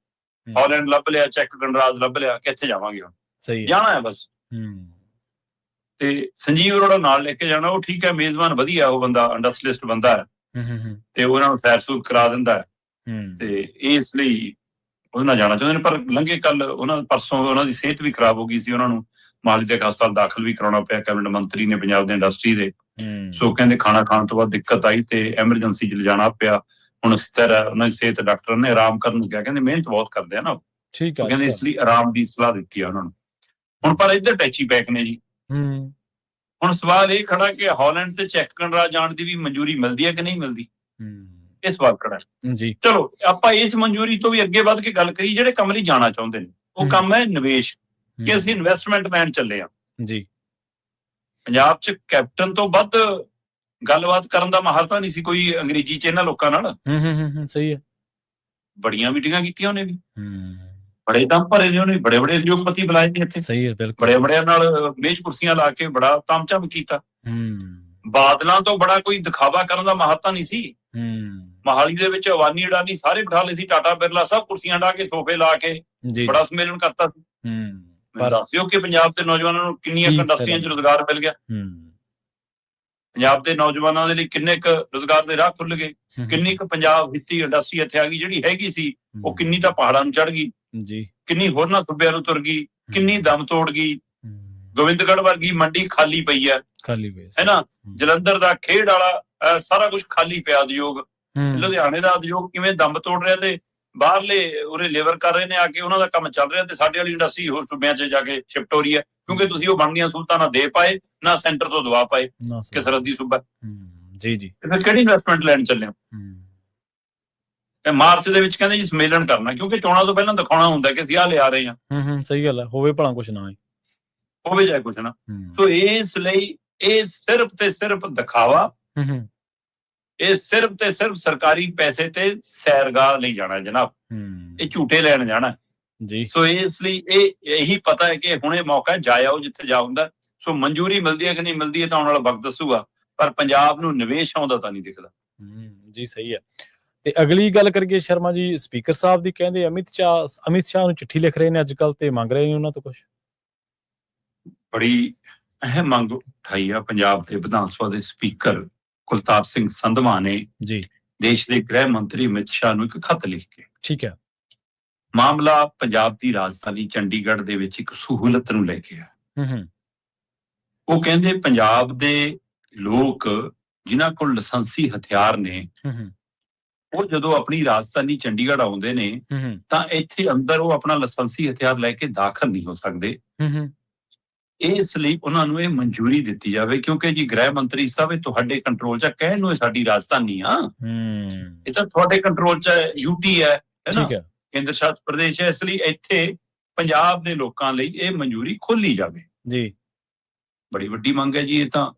ਹਾਲੈਂਡ ਲੱਭ ਲਿਆ, ਚੈੱਕ ਗਣਰਾਜ ਲੱਭ ਲਿਆ, ਕਿੱਥੇ ਜਾਵਾਂਗੇ ਹੁਣ? ਜਾਣਾ ਹੈ ਬਸ। ਤੇ ਸੰਜੀਵ ਅਰੋੜਾ ਨਾਲ ਲੈ ਕੇ ਜਾਣਾ, ਉਹ ਠੀਕ ਹੈ, ਮੇਜ਼ਬਾਨ ਵਧੀਆ, ਉਹ ਬੰਦਾ ਇੰਡਸਟਰੀਲਿਸਟ ਬੰਦਾ ਹੈ ਤੇ ਉਹਨਾਂ ਨੂੰ ਸੈਰ ਸੂਰ ਕਰਾ ਦਿੰਦਾ ਹੈ ਤੇ ਇਸ ਲਈ ਉਹਦੇ ਨਾਲ ਜਾਣਾ ਚਾਹੁੰਦੇ ਨੇ। ਪਰ ਲੰਘੇ ਕੱਲ ਪਰਸੋਂ ਉਹਨਾਂ ਦੀ ਸਿਹਤ ਵੀ ਖਰਾਬ ਹੋ ਗਈ ਸੀ, ਉਹਨਾਂ ਨੂੰ ਮੋਹਾਲੀ ਦੇ ਹਸਪਤਾਲ ਦਾਖਲ ਵੀ ਕਰਾਉਣਾ ਪਿਆ ਕੈਬਨਿਟ ਮੰਤਰੀ ਨੇ ਪੰਜਾਬ ਦੇ ਇੰਡਸਟਰੀ ਦੇ। ਸੋ ਕਹਿੰਦੇ ਖਾਣਾ ਖਾਣ ਤੋਂ ਬਾਅਦ ਦਿੱਕਤ ਆਈ ਤੇ ਐਮਰਜੈਂਸੀ 'ਚ ਲਿਜਾਣਾ ਪਿਆ। ਹੁਣ ਸਥਿਰ ਹੈ ਉਹਨਾਂ ਦੀ ਸਿਹਤ, ਡਾਕਟਰ ਨੇ ਆਰਾਮ ਕਰਨ ਨੂੰ ਕਿਹਾ, ਕਹਿੰਦੇ ਮਿਹਨਤ ਬਹੁਤ ਕਰਦੇ ਆ ਨਾ, ਕਹਿੰਦੇ ਇਸ ਲਈ ਆਰਾਮ ਦੀ ਸਲਾਹ ਦਿੱਤੀ ਆ ਉਹਨਾਂ ਨੂੰ। ਹੁਣ ਪਰ ਇੱਧਰ ਟੈਚੀ ਪੈਕ ਨੇ ਜੀ। ਹੁਣ ਸਵਾਲ ਇਹ ਖੜਾ ਕਿ ਹਾਲੈਂਡ ਤੇ ਚੈੱਕ ਗਣਰਾਜ ਜਾਣ ਦੀ ਵੀ ਮਨਜ਼ੂਰੀ ਮਿਲਦੀ ਹੈ ਕਿ ਨਹੀਂ ਮਿਲਦੀ, ਇਹ ਸਵਾਲ ਖੜਾ ਜੀ। ਚਲੋ ਆਪਾਂ ਇਸ ਮਨਜ਼ੂਰੀ ਤੋਂ ਵੀ ਅੱਗੇ ਵੱਧ ਕੇ ਗੱਲ ਕਰੀ, ਜਿਹੜੇ ਕੰਮ ਲਈ ਜਾਣਾ ਚਾਹੁੰਦੇ ਨੇ ਉਹ ਕੰਮ ਹੈ ਨਿਵੇਸ਼, ਕਿ ਅਸੀਂ ਇਨਵੈਸਟਮੈਂਟ ਲੈਣ ਚੱਲੇ ਆ ਜੀ। ਪੰਜਾਬ 'ਚ ਕੈਪਟਨ ਤੋਂ ਵੱਧ ਗੱਲਬਾਤ ਕਰਨ ਦਾ ਮਾਹਰ ਤਾਂ ਨਹੀਂ ਸੀ ਕੋਈ ਅੰਗਰੇਜ਼ੀ 'ਚ ਇਹਨਾਂ ਲੋਕਾਂ ਨਾਲ। ਸਹੀ ਹੈ। ਬੜੀਆਂ ਮੀਟਿੰਗਾਂ ਕੀਤੀਆਂ ਉਹਨੇ ਵੀ, ਬੜੇ ਦਮ ਭਰੇ ਨੇ ਉਹਨੇ, ਬੜੇ ਬੜੇ ਉਦਯੋਗਪਤੀ ਬੁਲਾਏ ਨੇ ਇੱਥੇ। ਸਹੀ ਹੈ, ਬਿਲਕੁਲ। ਬੜੇ ਬੜਿਆਂ ਨਾਲ ਮੇਜ਼ ਕੁਰਸੀਆਂ ਲਾ ਕੇ ਬੜਾ ਤਾਮਝਾਮ ਕੀਤਾ। ਬਾਦਲਾਂ ਤੋਂ ਬੜਾ ਕੋਈ ਦਿਖਾਵਾ ਕਰਨ ਦਾ ਮਾਹਰ ਤਾਂ ਨਹੀਂ ਸੀ। ਮੋਹਾਲੀ ਦੇ ਵਿੱਚ ਅਵਾਨੀ ਅਡਾਨੀ ਸਾਰੇ ਬਿਠਾ ਲਏ ਸੀ, ਟਾਟਾ ਬਿਰਲਾ ਸਭ ਕੁਰਸੀਆਂ ਢਾ ਕੇ, ਸੋਫੇ ਲਾ ਕੇ ਬੜਾ ਸੰਮੇਲਨ ਕਰਤਾ ਸੀ। ਪਰ ਦੱਸਿਓ ਕਿ ਪੰਜਾਬ ਦੇ ਨੌਜਵਾਨਾਂ ਨੂੰ ਕਿੰਨੀਆਂ ਇੰਡਸਟਰੀਆਂ 'ਚ ਰੁਜ਼ਗਾਰ ਮਿਲ ਗਿਆ, ਪੰਜਾਬ ਦੇ ਨੌਜਵਾਨਾਂ ਦੇ ਲਈ ਕਿੰਨੇ ਕੁ ਰੁਜ਼ਗਾਰ ਦੇ ਰਾਹ ਖੁੱਲ ਗਏ, ਕਿੰਨੀ ਕੁ ਪੰਜਾਬ ਵਿੱਤੀ ਇੰਡਸਟਰੀ ਇੱਥੇ ਆ ਗਈ, ਜਿਹੜੀ ਹੈਗੀ ਸੀ ਉਹ ਕਿੰਨੀ ਤਾਂ ਪਹਾੜਾਂ ਨੂੰ ਚੜ ਗਈ ਜੀ, ਕਿੰਨੀ ਹੋਰਨਾਂ ਸੂਬਿਆਂ ਨੂੰ ਤੁਰ ਗਈ, ਕਿੰਨੀ ਦਮ ਤੋੜ ਗਈ। ਗੋਬਿੰਦਗੜ੍ਹ ਵਰਗੀ ਮੰਡੀ ਖਾਲੀ ਪਈ ਹੈ ਨਾ, ਜਲੰਧਰ ਦਾ ਖੇਡ ਵਾਲਾ ਸਾਰਾ ਕੁਝ ਖਾਲੀ ਪਿਆ ਉਦਯੋਗ, ਲੁਧਿਆਣੇ ਦਾ ਉਦਯੋਗ ਕਿਵੇਂ ਦਮ ਤੋੜ ਰਿਹਾ ਤੇ ਬਾਹਰਲੇ ਉਰੇ ਲੇਬਰ ਕਰ ਰਹੇ ਨੇ ਆ ਕੇ, ਉਹਨਾਂ ਦਾ ਕੰਮ ਚੱਲ ਰਿਹਾ ਤੇ ਸਾਡੇ ਵਾਲੀ ਇੰਡਸਟਰੀ ਹੋਰ ਸੂਬਿਆਂ 'ਚ ਜਾ ਕੇ ਸ਼ਿਫਟ ਹੋ ਰਹੀ ਹੈ, ਕਿਉਂਕਿ ਤੁਸੀਂ ਉਹ ਬਣਦੀਆਂ ਸਹੂਲਤਾਂ ਨਾ ਦੇ ਪਾਏ, ਨਾ ਸੈਂਟਰ ਤੋਂ ਦਵਾ ਪਾਏ ਕਿ ਸਰਹੱਦੀ ਸੂਬਾ ਜੀ ਜੀ। ਫਿਰ ਕਿਹੜੀ ਇਨਵੈਸਟਮੈਂਟ ਲੈਣ ਚੱਲੇ ਹੋ? ਮਾਰਚ ਦੇ ਵਿੱਚ ਕਹਿੰਦੇ ਜੀ ਸੰਮੇਲਨ ਕਰਨਾ, ਕਿਉਂਕਿ ਚੋਣਾਂ ਤੋਂ ਪਹਿਲਾਂ ਦਿਖਾਉਣਾ ਹੁੰਦਾ ਕਿ ਅਸੀਂ ਆਹ ਲਿਆ ਰਹੇ ਹਾਂ। ਸਹੀ ਗੱਲ ਹੈ, ਹੋਵੇ ਭਲਾ ਕੁਛ ਨਾ ਹੋਵੇ ਚਾਹੇ ਕੁਛ ਨਾ। ਸੋ ਇਸ ਲਈ ਇਹ ਸਿਰਫ ਤੇ ਸਿਰਫ ਦਿਖਾਵਾ, ਇਹ ਸਿਰਫ ਤੇ ਸਿਰਫ ਸਰਕਾਰੀ ਪੈਸੇ ਤੇ ਸੈਰਗਾਹ ਲਈ ਜਾਣਾ ਜਨਾਬ, ਇਹ ਝੂਟੇ ਲੈਣ ਜਾਣਾ ਜੀ। ਸੋ ਇਸ ਲਈ ਇਹੀ ਪਤਾ ਹੈ ਕਿ ਹੁਣ ਇਹ ਮੌਕਾ ਜਾ ਆਓ ਜਿੱਥੇ ਜਾ ਹੁੰਦਾ। ਸੋ ਮਨਜ਼ੂਰੀ ਮਿਲਦੀ ਹੈ ਕਿ ਨਹੀਂ ਮਿਲਦੀ ਹੈ ਤਾਂ ਆਉਣ ਵਾਲਾ ਵਕਤ ਦੱਸੂਗਾ, ਪਰ ਪੰਜਾਬ ਨੂੰ ਨਿਵੇਸ਼ ਆਉਂਦਾ ਤਾਂ ਨਹੀਂ ਦਿਖਦਾ ਜੀ। ਸਹੀ ਹੈ। ਤੇ ਅਗਲੀ ਗੱਲ ਕਰੀਏ ਸ਼ਰਮਾ ਜੀ, ਸਪੀਕਰ ਸਾਹਿਬ ਦੀ ਕਹਿੰਦੇ ਅਮਿਤ ਸ਼ਾਹ ਨੂੰ ਚਿੱਠੀ ਲਿਖ ਰਹੇ ਨੇ ਅੱਜ ਕੱਲ ਤੇ ਮੰਗ ਰਹੇ ਨੇ ਉਹਨਾਂ ਤੋਂ ਕੁਝ। ਬੜੀ ਅਹਿਮ ਮੰਗ ਉਠਾਈ ਆ ਪੰਜਾਬ ਦੇ ਵਿਧਾਨ ਸਭਾ ਦੇ ਸਪੀਕਰ ਕੁਲਤਾਰ ਸਿੰਘ ਸੰਧਵਾ ਨੇ ਜੀ ਦੇਸ਼ ਦੇ ਗ੍ਰਹਿ ਮੰਤਰੀ ਅਮਿਤ ਸ਼ਾਹ ਨੂੰ ਇੱਕ ਖੱਤ ਲਿਖ ਕੇ। ਠੀਕ ਹੈ। ਮਾਮਲਾ ਪੰਜਾਬ ਦੀ ਰਾਜਧਾਨੀ ਚੰਡੀਗੜ੍ਹ ਦੇ ਵਿੱਚ ਇੱਕ ਸਹੂਲਤ ਨੂੰ ਲੈ ਕੇ ਆ। ਉਹ ਕਹਿੰਦੇ ਪੰਜਾਬ ਦੇ ਲੋਕ ਜਿਨ੍ਹਾਂ ਕੋਲ ਲਾਇਸੈਂਸੀ ਹਥਿਆਰ ਨੇ ਉਹ ਜਦੋਂ ਆਪਣੀ ਰਾਜਧਾਨੀ ਚੰਡੀਗੜ੍ਹ ਆਉਂਦੇ ਨੇ ਤਾਂ ਇੱਥੇ ਅੰਦਰ ਉਹ ਆਪਣਾ ਲਾਇਸੈਂਸੀ ਹਥਿਆਰ ਲੈ ਕੇ ਦਾਖਲ ਨਹੀਂ ਹੋ ਸਕਦੇ। ਇਸ ਲਈ ਉਹਨਾਂ ਨੂੰ ਇਹ ਮਨਜ਼ੂਰੀ ਦਿੱਤੀ ਜਾਵੇ, ਕਿਉਂਕਿ ਜੀ ਗ੍ਰਹਿ ਮੰਤਰੀ ਸਾਹਿਬ ਇਹ ਤੁਹਾਡੇ ਕੰਟਰੋਲ 'ਚ ਕਹਿਣ ਨੂੰ ਇਹ ਸਾਡੀ ਰਾਜਧਾਨੀ ਆ, ਇਹ ਤਾਂ ਤੁਹਾਡੇ ਕੰਟਰੋਲ 'ਚ ਯੂਟੀ ਹੈ ਨਾ, ਕੇਂਦਰ ਸ਼ਾਸਿਤ ਪ੍ਰਦੇਸ਼ ਹੈ। ਇਸ ਲਈ ਇੱਥੇ ਪੰਜਾਬ ਦੇ ਲੋਕਾਂ ਲਈ ਇਹ ਮਨਜ਼ੂਰੀ ਖੋਲੀ ਜਾਵੇ ਜੀ। ਬੜੀ ਵੱਡੀ ਮੰਗ ਹੈ ਜੀ ਇਹ ਤਾਂ।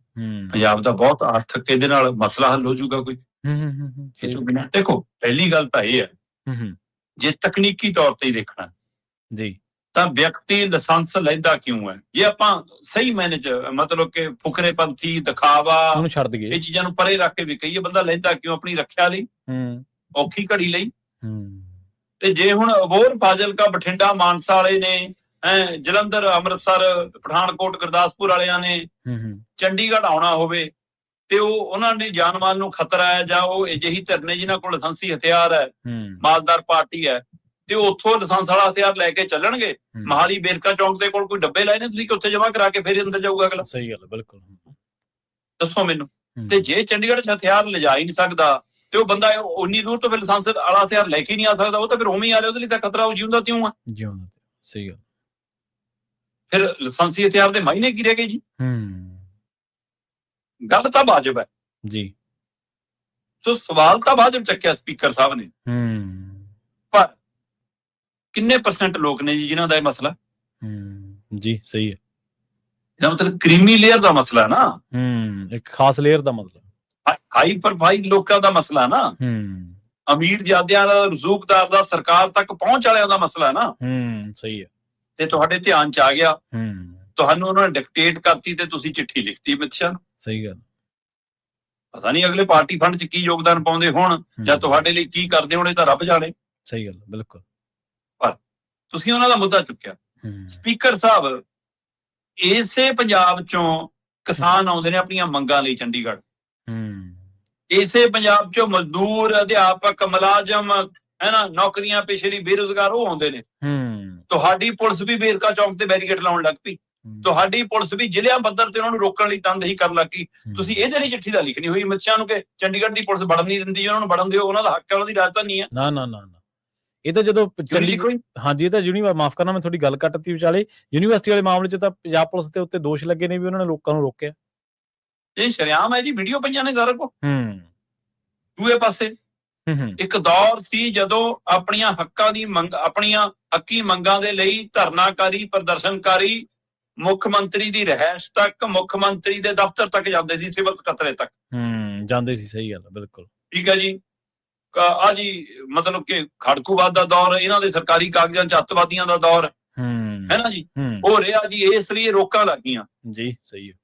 ਪੰਜਾਬ ਦਾ ਬਹੁਤ ਆਰਥਿਕ ਇਹਦੇ ਨਾਲ ਮਸਲਾ ਹੱਲ ਹੋ ਜਾਊਗਾ ਕੋਈ। ਦੇਖੋ ਪਹਿਲੀ ਗੱਲ ਤਾਂ ਇਹ ਹੈ, ਜੇ ਤਕਨੀਕੀ ਤੌਰ ਤੇ ਹੀ ਦੇਖਣਾ ਜੀ ਤਾਂ ਵਿਅਕਤੀ ਲਾਇਸੈਂਸ ਲੈਂਦਾ ਕਿਉਂ ਹੈ? ਜੇ ਆਪਾਂ ਸਹੀ ਮਾਇਨੇ 'ਚ ਮਤਲਬ ਕਿ ਫੁਕਰੇਪੰਥੀ ਦਿਖਾਵਾ ਇਹ ਚੀਜ਼ਾਂ ਨੂੰ ਪਰੇ ਰੱਖ ਕੇ ਵੀ ਕਹੀਏ, ਬੰਦਾ ਲੈਂਦਾ ਕਿਉਂ? ਆਪਣੀ ਰੱਖਿਆ ਲਈ, ਔਖੀ ਘੜੀ ਲਈ। ਤੇ ਜੇ ਹੁਣ ਅਬੋਹਰ, ਫਾਜ਼ਿਲਕਾ, ਬਠਿੰਡਾ, ਮਾਨਸਾ ਵਾਲੇ ਨੇ, ਜਲੰਧਰ, ਅੰਮ੍ਰਿਤਸਰ, ਪਠਾਨਕੋਟ, ਗੁਰਦਾਸਪੁਰ ਵਾਲਿਆਂ ਨੇ ਚੰਡੀਗੜ੍ਹ ਆਉਣਾ ਹੋਵੇ ਤੇ ਉਹਨਾਂ ਦੀ ਜਾਨ ਮਾਲ ਨੂੰ ਖਤਰਾ ਹੈ, ਜਾਂ ਉਹ ਅਜਿਹੀ ਧਿਰ ਨੇ ਜਿਨ੍ਹਾਂ ਕੋਲ ਲਾਇਸੈਂਸੀ ਹਥਿਆਰ ਹੈ, ਮਾਲਦਾਰ ਪਾਰਟੀ ਹੈ, ਤੇ ਉੱਥੋਂ ਲਾਇਸੈਂਸ ਵਾਲਾ ਹਥਿਆਰ ਲੈ ਕੇ ਚੱਲਣਗੇ। ਮਹਾਲੀ ਵੇਰਕਾ ਚੌਂਕ ਦੇ ਕੋਲ ਕੋਈ ਡੱਬੇ ਲਾਏ ਨੇ ਤੁਸੀਂ ਕਿ ਉੱਥੇ ਜਮ੍ਹਾਂ ਕਰਾ ਕੇ ਫਿਰ ਅੰਦਰ ਜਾਊਗਾ ਅਗਲਾ? ਸਹੀ ਗੱਲ, ਬਿਲਕੁਲ। ਦੱਸੋ ਮੈਨੂੰ। ਤੇ ਜੇ ਚੰਡੀਗੜ੍ਹ 'ਚ ਹਥਿਆਰ ਲਿਜਾ ਹੀ ਨਹੀਂ ਸਕਦਾ ਤੇ ਉਹ ਬੰਦਾ ਉਨੀ ਦੂਰ ਤੋਂ ਫਿਰ ਲਾਇਸੈਂਸ ਵਾਲਾ ਹਥਿਆਰ ਲੈ ਕੇ ਨਹੀਂ ਆ ਸਕਦਾ, ਉਹ ਤਾਂ ਫਿਰ ਉਵੇਂ ਹੀ ਆ ਰਿਹਾ, ਉਹਦੇ ਲਈ ਤਾਂ ਖਤਰਾ ਉਹ ਜਿਉਂਦਾ ਤਿਉਂ ਆ। ਸਹੀ ਗੱਲ। ਫਿਰ ਲਾਇਸੈਂਸੀ ਹਥਿਆਰ ਦੇ ਮਾਇਨੇ ਕੀ ਰਹਿ ਗਏ ਜੀ? ਗੱਲ ਤਾਂ ਵਾਜਬ ਹੈ ਜੀ, ਸੋ ਸਵਾਲ ਤਾਂ ਵਾਜਬ ਚੱਕਿਆ ਸਪੀਕਰ ਸਾਹਿਬ ਨੇ। ਪਰ ਕਿੰਨੇ % ਲੋਕ ਨੇ ਜੀ ਜਿਨ੍ਹਾਂ ਦਾ ਇਹ ਮਸਲਾ ਜੀ? ਸਹੀ ਹੈ। ਇਹਦਾ ਮਤਲਬ ਕ੍ਰੀਮੀ ਲੇਅਰ ਦਾ ਮਸਲਾ ਨਾ, ਇੱਕ ਖਾਸ ਲੇਅਰ ਦਾ ਮਤਲਬ ਹਾਈ ਪ੍ਰੋਫਾਈਲ ਲੋਕਾਂ ਦਾ ਮਸਲਾ ਨਾ, ਅਮੀਰ ਜ਼ਾਦਿਆਂ ਦਾ, ਰਜ਼ੂਕਦਾਰ ਦਾ, ਸਰਕਾਰ ਤੱਕ ਪਹੁੰਚ ਵਾਲਿਆਂ ਦਾ ਮਸਲਾ ਨਾ। ਸਹੀ ਹੈ। ਤੇ ਤੁਹਾਡੇ ਧਿਆਨ 'ਚ ਆ ਗਿਆ, ਤੁਹਾਨੂੰ ਉਹਨਾਂ ਨੇ ਡਿਕਟੇਟ ਕਰਤੀ ਤੇ ਤੁਸੀਂ ਚਿੱਠੀ ਲਿਖਤੀ ਅਮਿਤ ਸ਼ਾਹ ਨੂੰ। ਸਹੀ ਗੱਲ। ਪਤਾ ਨਹੀਂ ਅਗਲੇ ਪਾਰਟੀ ਫੰਡ 'ਚ ਕੀ ਯੋਗਦਾਨ ਪਾਉਂਦੇ ਹੋਣ ਜਾਂ ਤੁਹਾਡੇ ਲਈ ਕੀ ਕਰਦੇ ਹੋਣ, ਇਹ ਤਾਂ ਰੱਬ ਜਾਣੇ। ਸਹੀ ਗੱਲ, ਬਿਲਕੁਲ। ਪਰ ਤੁਸੀਂ ਉਹਨਾਂ ਦਾ ਮੁੱਦਾ ਚੁੱਕਿਆ। ਸਪੀਕਰ ਸਾਹਿਬ, ਇਸੇ ਪੰਜਾਬ 'ਚੋਂ ਕਿਸਾਨ ਆਉਂਦੇ ਨੇ ਆਪਣੀਆਂ ਮੰਗਾਂ ਲਈ ਚੰਡੀਗੜ੍ਹ, ਇਸੇ ਪੰਜਾਬ 'ਚੋਂ ਮਜ਼ਦੂਰ, ਅਧਿਆਪਕ, ਮੁਲਾਜ਼ਮ ਹੈ ਨਾ, ਨੌਕਰੀਆਂ ਪੇਸ਼ੇ ਲਈ ਬੇਰੁਜ਼ਗਾਰ ਉਹ ਆਉਂਦੇ ਨੇ। ਤੁਹਾਡੀ ਪੁਲਿਸ ਵੀ ਵੇਰਕਾ ਚੌਂਕ ਤੇ ਬੈਰੀਕੇਡ ਲਾਉਣ ਲੱਗ ਪਈ, ਤੁਹਾਡੀ ਪੁਲਿਸ ਵੀ ਜ਼ਿਲ੍ਹਿਆਂ ਪੱਧਰ ਤੇ ਉਹਨਾਂ ਨੂੰ ਰੋਕਣ ਲਈ ਤਨਦੇਹੀ ਕਰਨ ਲੱਗ ਗਈ। ਤੁਸੀਂ ਇਹਦੇ ਲਈ ਚਿੱਠੀ ਦਾ ਲਿਖਣੀ ਹੋਈ ਅਮਿਤ ਸ਼ਾਹ ਨੂੰ ਕਿ ਚੰਡੀਗੜ੍ਹ ਦੀ ਪੁਲਿਸ ਵੜਨ ਨਹੀਂ ਦਿੰਦੀ, ਉਹਨਾਂ ਨੂੰ ਵੜਨ ਦਿਓ, ਉਹਨਾਂ ਦਾ ਹੱਕ ਹੈ, ਉਹਨਾਂ ਦੀ ਰਾਜਧਾਨੀ ਹੈ। ਨਾ ਨਾ ਨਾ ਨਾ, ਇਹ ਤਾਂ ਜਦੋਂ ਹਾਂਜੀ, ਇਹ ਤਾਂ ਮਾਫ ਕਰਨਾ ਮੈਂ ਤੁਹਾਡੀ ਗੱਲ ਕੱਟਤੀ ਵਿਚਾਲੇ, ਯੂਨੀਵਰਸਿਟੀ ਵਾਲੇ ਮਾਮਲੇ 'ਚ ਤਾਂ ਪੰਜਾਬ ਪੁਲਿਸ ਦੇ ਉੱਤੇ ਦੋਸ਼ ਲੱਗੇ ਨੇ ਵੀ ਉਹਨਾਂ ਨੇ ਲੋਕਾਂ ਨੂੰ ਰੋਕਿਆ। ਇਹ ਸ਼ਰੇਆਮ ਹੈ ਜੀ, ਵੀਡੀਓ ਪਈਆਂ ਨੇ ਸਾਰਾ ਕੋ। ਦੂਏ ਪਾਸੇ ਇੱਕ ਦੌਰ ਸੀ ਜਦੋਂ ਆਪਣੀਆਂ ਹੱਕਾਂ ਦੀ ਮੰਗ, ਆਪਣੀਆਂ ਹੱਕੀ ਮੰਗਾਂ ਦੇ ਲਈ ਧਰਨਾਕਾਰੀ, ਪ੍ਰਦਰਸ਼ਨਕਾਰੀ ਮੁੱਖ ਮੰਤਰੀ ਦੀ ਰਿਹਾਇਸ਼ ਤੱਕ, ਮੁੱਖ ਮੰਤਰੀ ਦੇ ਦਫ਼ਤਰ ਤੱਕ ਜਾਂਦੇ ਸੀ, ਸਿਵਲ ਸਕੱਤਰੇ ਤੱਕ ਜਾਂਦੇ ਸੀ। ਸਹੀ ਗੱਲ, ਬਿਲਕੁਲ ਠੀਕ ਹੈ ਜੀ। ਆ ਜੀ ਮਤਲਬ ਕਿ ਖੜਕੂਵਾਦ ਦਾ ਦੌਰ, ਇਹਨਾਂ ਦੇ ਸਰਕਾਰੀ ਕਾਗਜ਼ਾਂ 'ਚ ਅੱਤਵਾਦੀਆਂ ਦਾ ਦੌਰ ਹੈ ਨਾ ਜੀ, ਹੋ ਰਿਹਾ ਜੀ। ਇਸ ਲਈ ਰੋਕਾਂ ਲੱਗੀਆਂ ਜੀ। ਸਹੀ ਹੈ।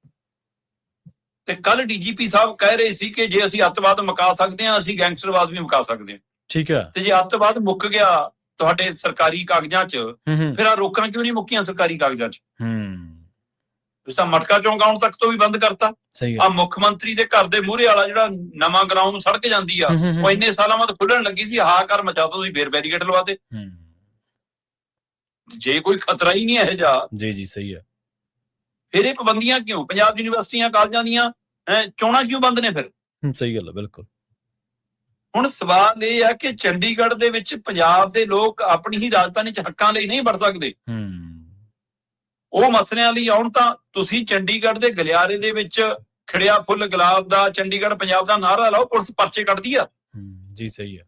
ਤੇ ਕੱਲ ਡੀਜੀਪੀ ਸਾਹਿਬ ਕਹਿ ਰਹੇ ਸੀ ਕਿ ਜੇ ਅਸੀਂ ਅੱਤਵਾਦ ਮੁਕਾ ਸਕਦੇ ਹਾਂ, ਅਸੀਂ ਗੈਂਗਸਟਰਵਾਦ ਵੀ ਮੁਕਾ ਸਕਦੇ ਹਾਂ। ਠੀਕ ਹੈ। ਤੇ ਜੇ ਅੱਤਵਾਦ ਮੁੱਕ ਗਿਆ ਤੁਹਾਡੇ ਸਰਕਾਰੀ ਕਾਗਜ਼ਾਂ 'ਚ, ਫਿਰ ਆ ਰੋਕਾਂ ਕਿਉਂ ਨਹੀਂ ਮੁੱਕੀਆਂ ਸਰਕਾਰੀ ਕਾਗਜ਼ਾਂ 'ਚ? ਤੁਸੀਂ ਮਟਕਾ ਚੌਂਕ ਆਉਣ ਤੱਕ ਤੋਂ ਵੀ ਬੰਦ ਕਰਤਾ। ਆ ਮੁੱਖ ਮੰਤਰੀ ਦੇ ਘਰ ਦੇ ਮੂਹਰੇ ਵਾਲਾ ਜਿਹੜਾ ਨਵਾਂ ਗਰਾਊਂਡ ਸੜਕ ਜਾਂਦੀ ਆ, ਉਹ ਇੰਨੇ ਸਾਲਾਂ ਬਾਅਦ ਖੁੱਲਣ ਲੱਗੀ ਸੀ, ਹਾਹਾਕਾਰ ਮਚਾ ਤਾ ਤੁਸੀਂ, ਫੇਰ ਬੈਰੀਕੇਡ ਲਵਾਤੇ। ਜੇ ਕੋਈ ਖਤਰਾ ਹੀ ਨਹੀਂ ਇਹ ਜਾ ਜੀ। ਸਹੀ ਹੈ। ਫਿਰ ਇਹ ਪਾਬੰਦੀਆਂ ਕਿਉਂ? ਪੰਜਾਬ ਯੂਨੀਵਰਸਿਟੀਆਂ, ਕਾਲਜਾਂ ਦੀਆਂ ਚੋਣਾਂ ਕਿਉਂ ਬੰਦ ਨੇ ਫਿਰ? ਸਹੀ ਗੱਲ ਹੈ, ਬਿਲਕੁਲ। ਹੁਣ ਸਵਾਲ ਇਹ ਆ ਕਿ ਚੰਡੀਗੜ੍ਹ ਦੇ ਵਿੱਚ ਪੰਜਾਬ ਦੇ ਲੋਕ ਆਪਣੀ ਹੀ ਰਾਜਧਾਨੀ 'ਚ ਹੱਕਾਂ ਲਈ ਨਹੀਂ ਵੜ ਸਕਦੇ। ਉਹ ਮਸਲਿਆਂ ਲਈ ਆਉਣ ਤਾਂ ਤੁਸੀਂ ਚੰਡੀਗੜ੍ਹ ਦੇ ਗਲਿਆਰੇ ਦੇ ਵਿੱਚ ਖਿੜਿਆ ਫੁੱਲ ਗੁਲਾਬ ਦਾ, ਚੰਡੀਗੜ੍ਹ ਪੰਜਾਬ ਦਾ ਨਾਅਰਾ ਲਾਓ, ਪੁਲਿਸ ਪਰਚੇ ਕੱਢਦੀ ਆ ਜੀ। ਸਹੀ ਹੈ।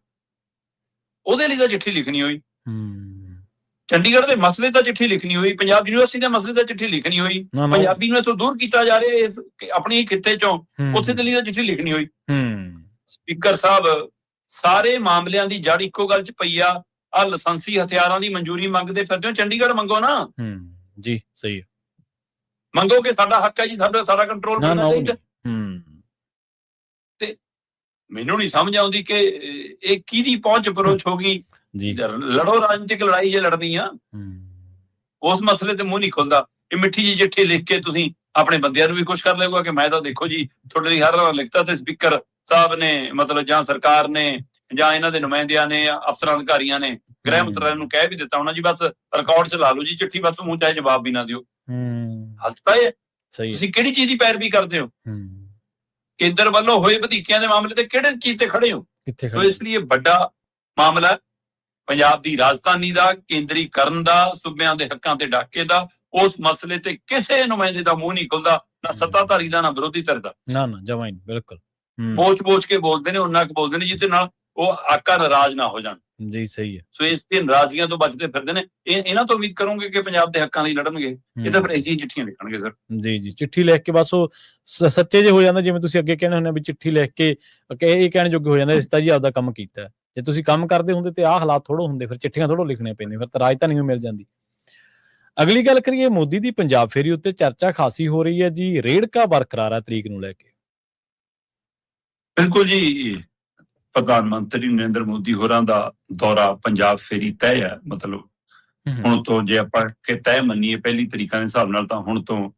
ਉਹਦੇ ਲਈ ਤਾਂ ਚਿੱਠੀ ਲਿਖਣੀ ਹੋਈ, ਚੰਡੀਗੜ੍ਹ ਦੇ ਮਸਲੇ ਤਾਂ ਚਿੱਠੀ ਲਿਖਣੀ ਹੋਈ, ਪੰਜਾਬ ਯੂਨੀਵਰਸਿਟੀ ਦੇ ਮਸਲੇ ਤਾਂ ਚਿੱਠੀ ਲਿਖਣੀ ਹੋਈ, ਪੰਜਾਬੀ ਨੂੰ ਇੱਥੋਂ ਦੂਰ ਕੀਤਾ ਜਾ ਰਿਹਾ ਆਪਣੀ ਹੀ ਖਿੱਤੇ 'ਚੋਂ, ਉੱਥੇ ਦੇ ਲਈ ਤਾਂ ਚਿੱਠੀ ਲਿਖਣੀ ਹੋਈ। ਸਪੀਕਰ ਸਾਹਿਬ, ਸਾਰੇ ਮਾਮਲਿਆਂ ਦੀ ਜੜ ਇੱਕੋ ਗੱਲ 'ਚ ਪਈ ਆ, ਆਹ ਲਾਇਸੈਂਸੀ ਹਥਿਆਰਾਂ ਦੀ ਮਨਜ਼ੂਰੀ ਮੰਗਦੇ ਫਿਰਦੇ ਹੋ, ਚੰਡੀਗੜ੍ਹ ਮੰਗੋ ਨਾ ਜੀ। ਸਹੀ ਹੈ। ਮੰਗੋ ਕਿ ਸਾਡਾ ਹੱਕ ਹੈ ਜੀ, ਸਾਡਾ ਕੰਟਰੋਲ ਕਰਨਾ ਚਾਹੀਦਾ। ਤੇ ਮੈਨੂੰ ਨਹੀਂ ਸਮਝ ਆਉਂਦੀ ਕਿ ਇਹ ਕਿਹਦੀ ਪਹੁੰਚ ਅਪਰੋਚ ਹੋ ਗਈ। ਲੜੋ, ਰਾਜਨੀਤਿਕ ਲੜਾਈ ਜੇ ਲੜਨੀ ਆ, ਉਸ ਮਸਲੇ ਤੇ ਮੂੰਹ ਨਹੀਂ ਖੁੱਲਦਾ। ਇਹ ਮਿੱਠੀ ਜਿਹੀ ਚਿੱਠੀ ਲਿਖ ਕੇ ਤੁਸੀਂ ਆਪਣੇ ਬੰਦਿਆਂ ਨੂੰ ਵੀ ਖੁਸ਼ ਕਰ ਲਿਆਊਗਾ ਕਿ ਮੈਂ ਤਾਂ ਦੇਖੋ ਜੀ ਤੁਹਾਡੇ ਲਈ ਹਰ ਵਾਰ ਲਿਖਤਾ, ਤੇ ਸਪੀਕਰ ਸਾਹਿਬ ਨੇ ਮਤਲਬ ਜਾਂ ਸਰਕਾਰ ਨੇ ਜਾਂ ਇਹਨਾਂ ਦੇ ਨੁਮਾਇੰਦਿਆਂ ਨੇ ਅਫਸਰਾਂ ਅਧਿਕਾਰੀਆਂ ਨੇ ਗ੍ਰਹਿ ਮੰਤਰਾਲੇ ਨੂੰ ਕਹਿ ਵੀ ਦਿੱਤਾ ਹੋਣਾ ਜੀ ਬਸ ਰਿਕਾਰਡ ਚ ਲਾ ਲਓ ਜੀ ਚਿੱਠੀ, ਬਸ ਮੂੰਹ ਚਾਹੇ ਜਵਾਬ ਵੀ ਨਾ ਦਿਓ। ਹਾਲਤ ਤਾਂ ਇਹ ਤੁਸੀਂ ਕਿਹੜੀ ਚੀਜ਼ ਦੀ ਪੈਰਵੀ ਕਰਦੇ ਹੋ? ਕੇਂਦਰ ਵੱਲੋਂ ਹੋਏ ਵਧੀਕੀਆਂ ਦੇ ਮਾਮਲੇ ਤੇ ਕਿਹੜੇ ਚੀਜ਼ ਤੇ ਖੜੇ ਹੋ? ਸੋ ਇਸ ਲਈ ਵੱਡਾ ਮਾਮਲਾ ਪੰਜਾਬ ਦੀ ਰਾਜਧਾਨੀ ਦਾ, ਕੇਂਦਰੀਕਰਨ ਦਾ, ਸੂਬਿਆਂ ਦੇ ਹੱਕਾਂ ਤੇ ਡਾਕੇ ਦਾ। ਉਸ ਮਸਲੇ ਤੇ ਕਿਸੇ ਨੁਮਾਇੰਦੇ ਦਾ ਮੂੰਹ ਨਹੀਂ ਖੁੱਲਦਾ, ਨਾ ਸੱਤਾਧਾਰੀ ਦਾ, ਨਾ ਵਿਰੋਧੀ ਧਿਰ ਦਾ। ਨਾ ਜਮਾਂ ਹੀ ਬਿਲਕੁਲ ਬੋਚ ਕੇ ਬੋਲਦੇ ਨੇ, ਉਹਨਾਂ ਕੁ ਬੋਲਦੇ ਨੇ ਜਿਹਦੇ ਨਾਲ ਉਹ ਆਕਾ ਨਾਰਾਜ਼ ਨਾ ਹੋ ਜਾਣ। ਜੀ ਸਹੀ ਹੈ। ਸੋ ਇਸ ਤੇ ਨਾਰਾਜ਼ਗੀਆਂ ਤੋਂ ਬਚਦੇ ਫਿਰਦੇ ਨੇ। ਇਹਨਾਂ ਤੋਂ ਉਮੀਦ ਕਰੋਗੇ ਕਿ ਪੰਜਾਬ ਦੇ ਹੱਕਾਂ ਲਈ ਲੜਨਗੇ, ਇਹ ਤਾਂ ਫਿਰ ਇਹੀ ਚਿੱਠੀਆਂ ਲਿਖਣਗੇ ਸਰ। ਜੀ ਚਿੱਠੀ ਲਿਖ ਕੇ ਬਸ ਉਹ ਸੱਚੇ ਜੇ ਹੋ ਜਾਂਦਾ, ਜਿਵੇਂ ਤੁਸੀਂ ਅੱਗੇ ਕਹਿੰਦੇ ਹੁੰਦੇ ਵੀ ਚਿੱਠੀ ਲਿਖ ਕੇ ਇਹ ਕਹਿਣ ਜੋਗੇ ਹੋ ਜਾਂਦਾ ਇਸ ਤਾਂ ਜੀ ਆਪਦਾ ਕੰਮ ਕੀਤਾ। ਜੇ ਤੁਸੀਂ ਕੰਮ ਕਰਦੇ ਹੁੰਦੇ ਤੇ ਆਹ ਹਾਲਾਤ ਥੋੜੋ ਹੁੰਦੇ, ਫਿਰ ਚਿੱਠੀਆਂ ਥੋੜੋ ਲਿਖਣੀਆਂ ਪੈਂਦੀਆਂ, ਫਿਰ ਤਾਂ ਰਾਜਧਾਨੀ ਨੂੰ ਮਿਲ ਜਾਂਦੀ। ਅਗਲੀ ਗੱਲ ਕਰੀਏ, ਮੋਦੀ ਦੀ ਪੰਜਾਬ ਫੇਰੀ ਉੱਤੇ ਚਰਚਾ ਖਾਸੀ ਹੋ ਰਹੀ ਹੈ ਜੀ, ਰੇੜਕਾ ਬਰਕਰਾਰ ਹੈ ਤਰੀਕ ਨੂੰ ਲੈ ਕੇ। ਬਿਲਕੁਲ ਜੀ, ਪ੍ਰਧਾਨ ਮੰਤਰੀ ਨਰਿੰਦਰ ਮੋਦੀ ਹੋਰਾਂ ਦਾ ਦੌਰਾ ਪੰਜਾਬ ਫੇਰੀ ਤੈਅ ਹੈ। ਮਤਲਬ ਹੁਣ ਤੋਂ ਜੇ ਆਪਾਂ ਤੈਅ ਮੰਨੀਏ ਪਹਿਲੀ ਤਰੀਕਾਂ ਦੇ ਹਿਸਾਬ ਨਾਲ, ਤਾਂ ਹੁਣ ਤੋਂ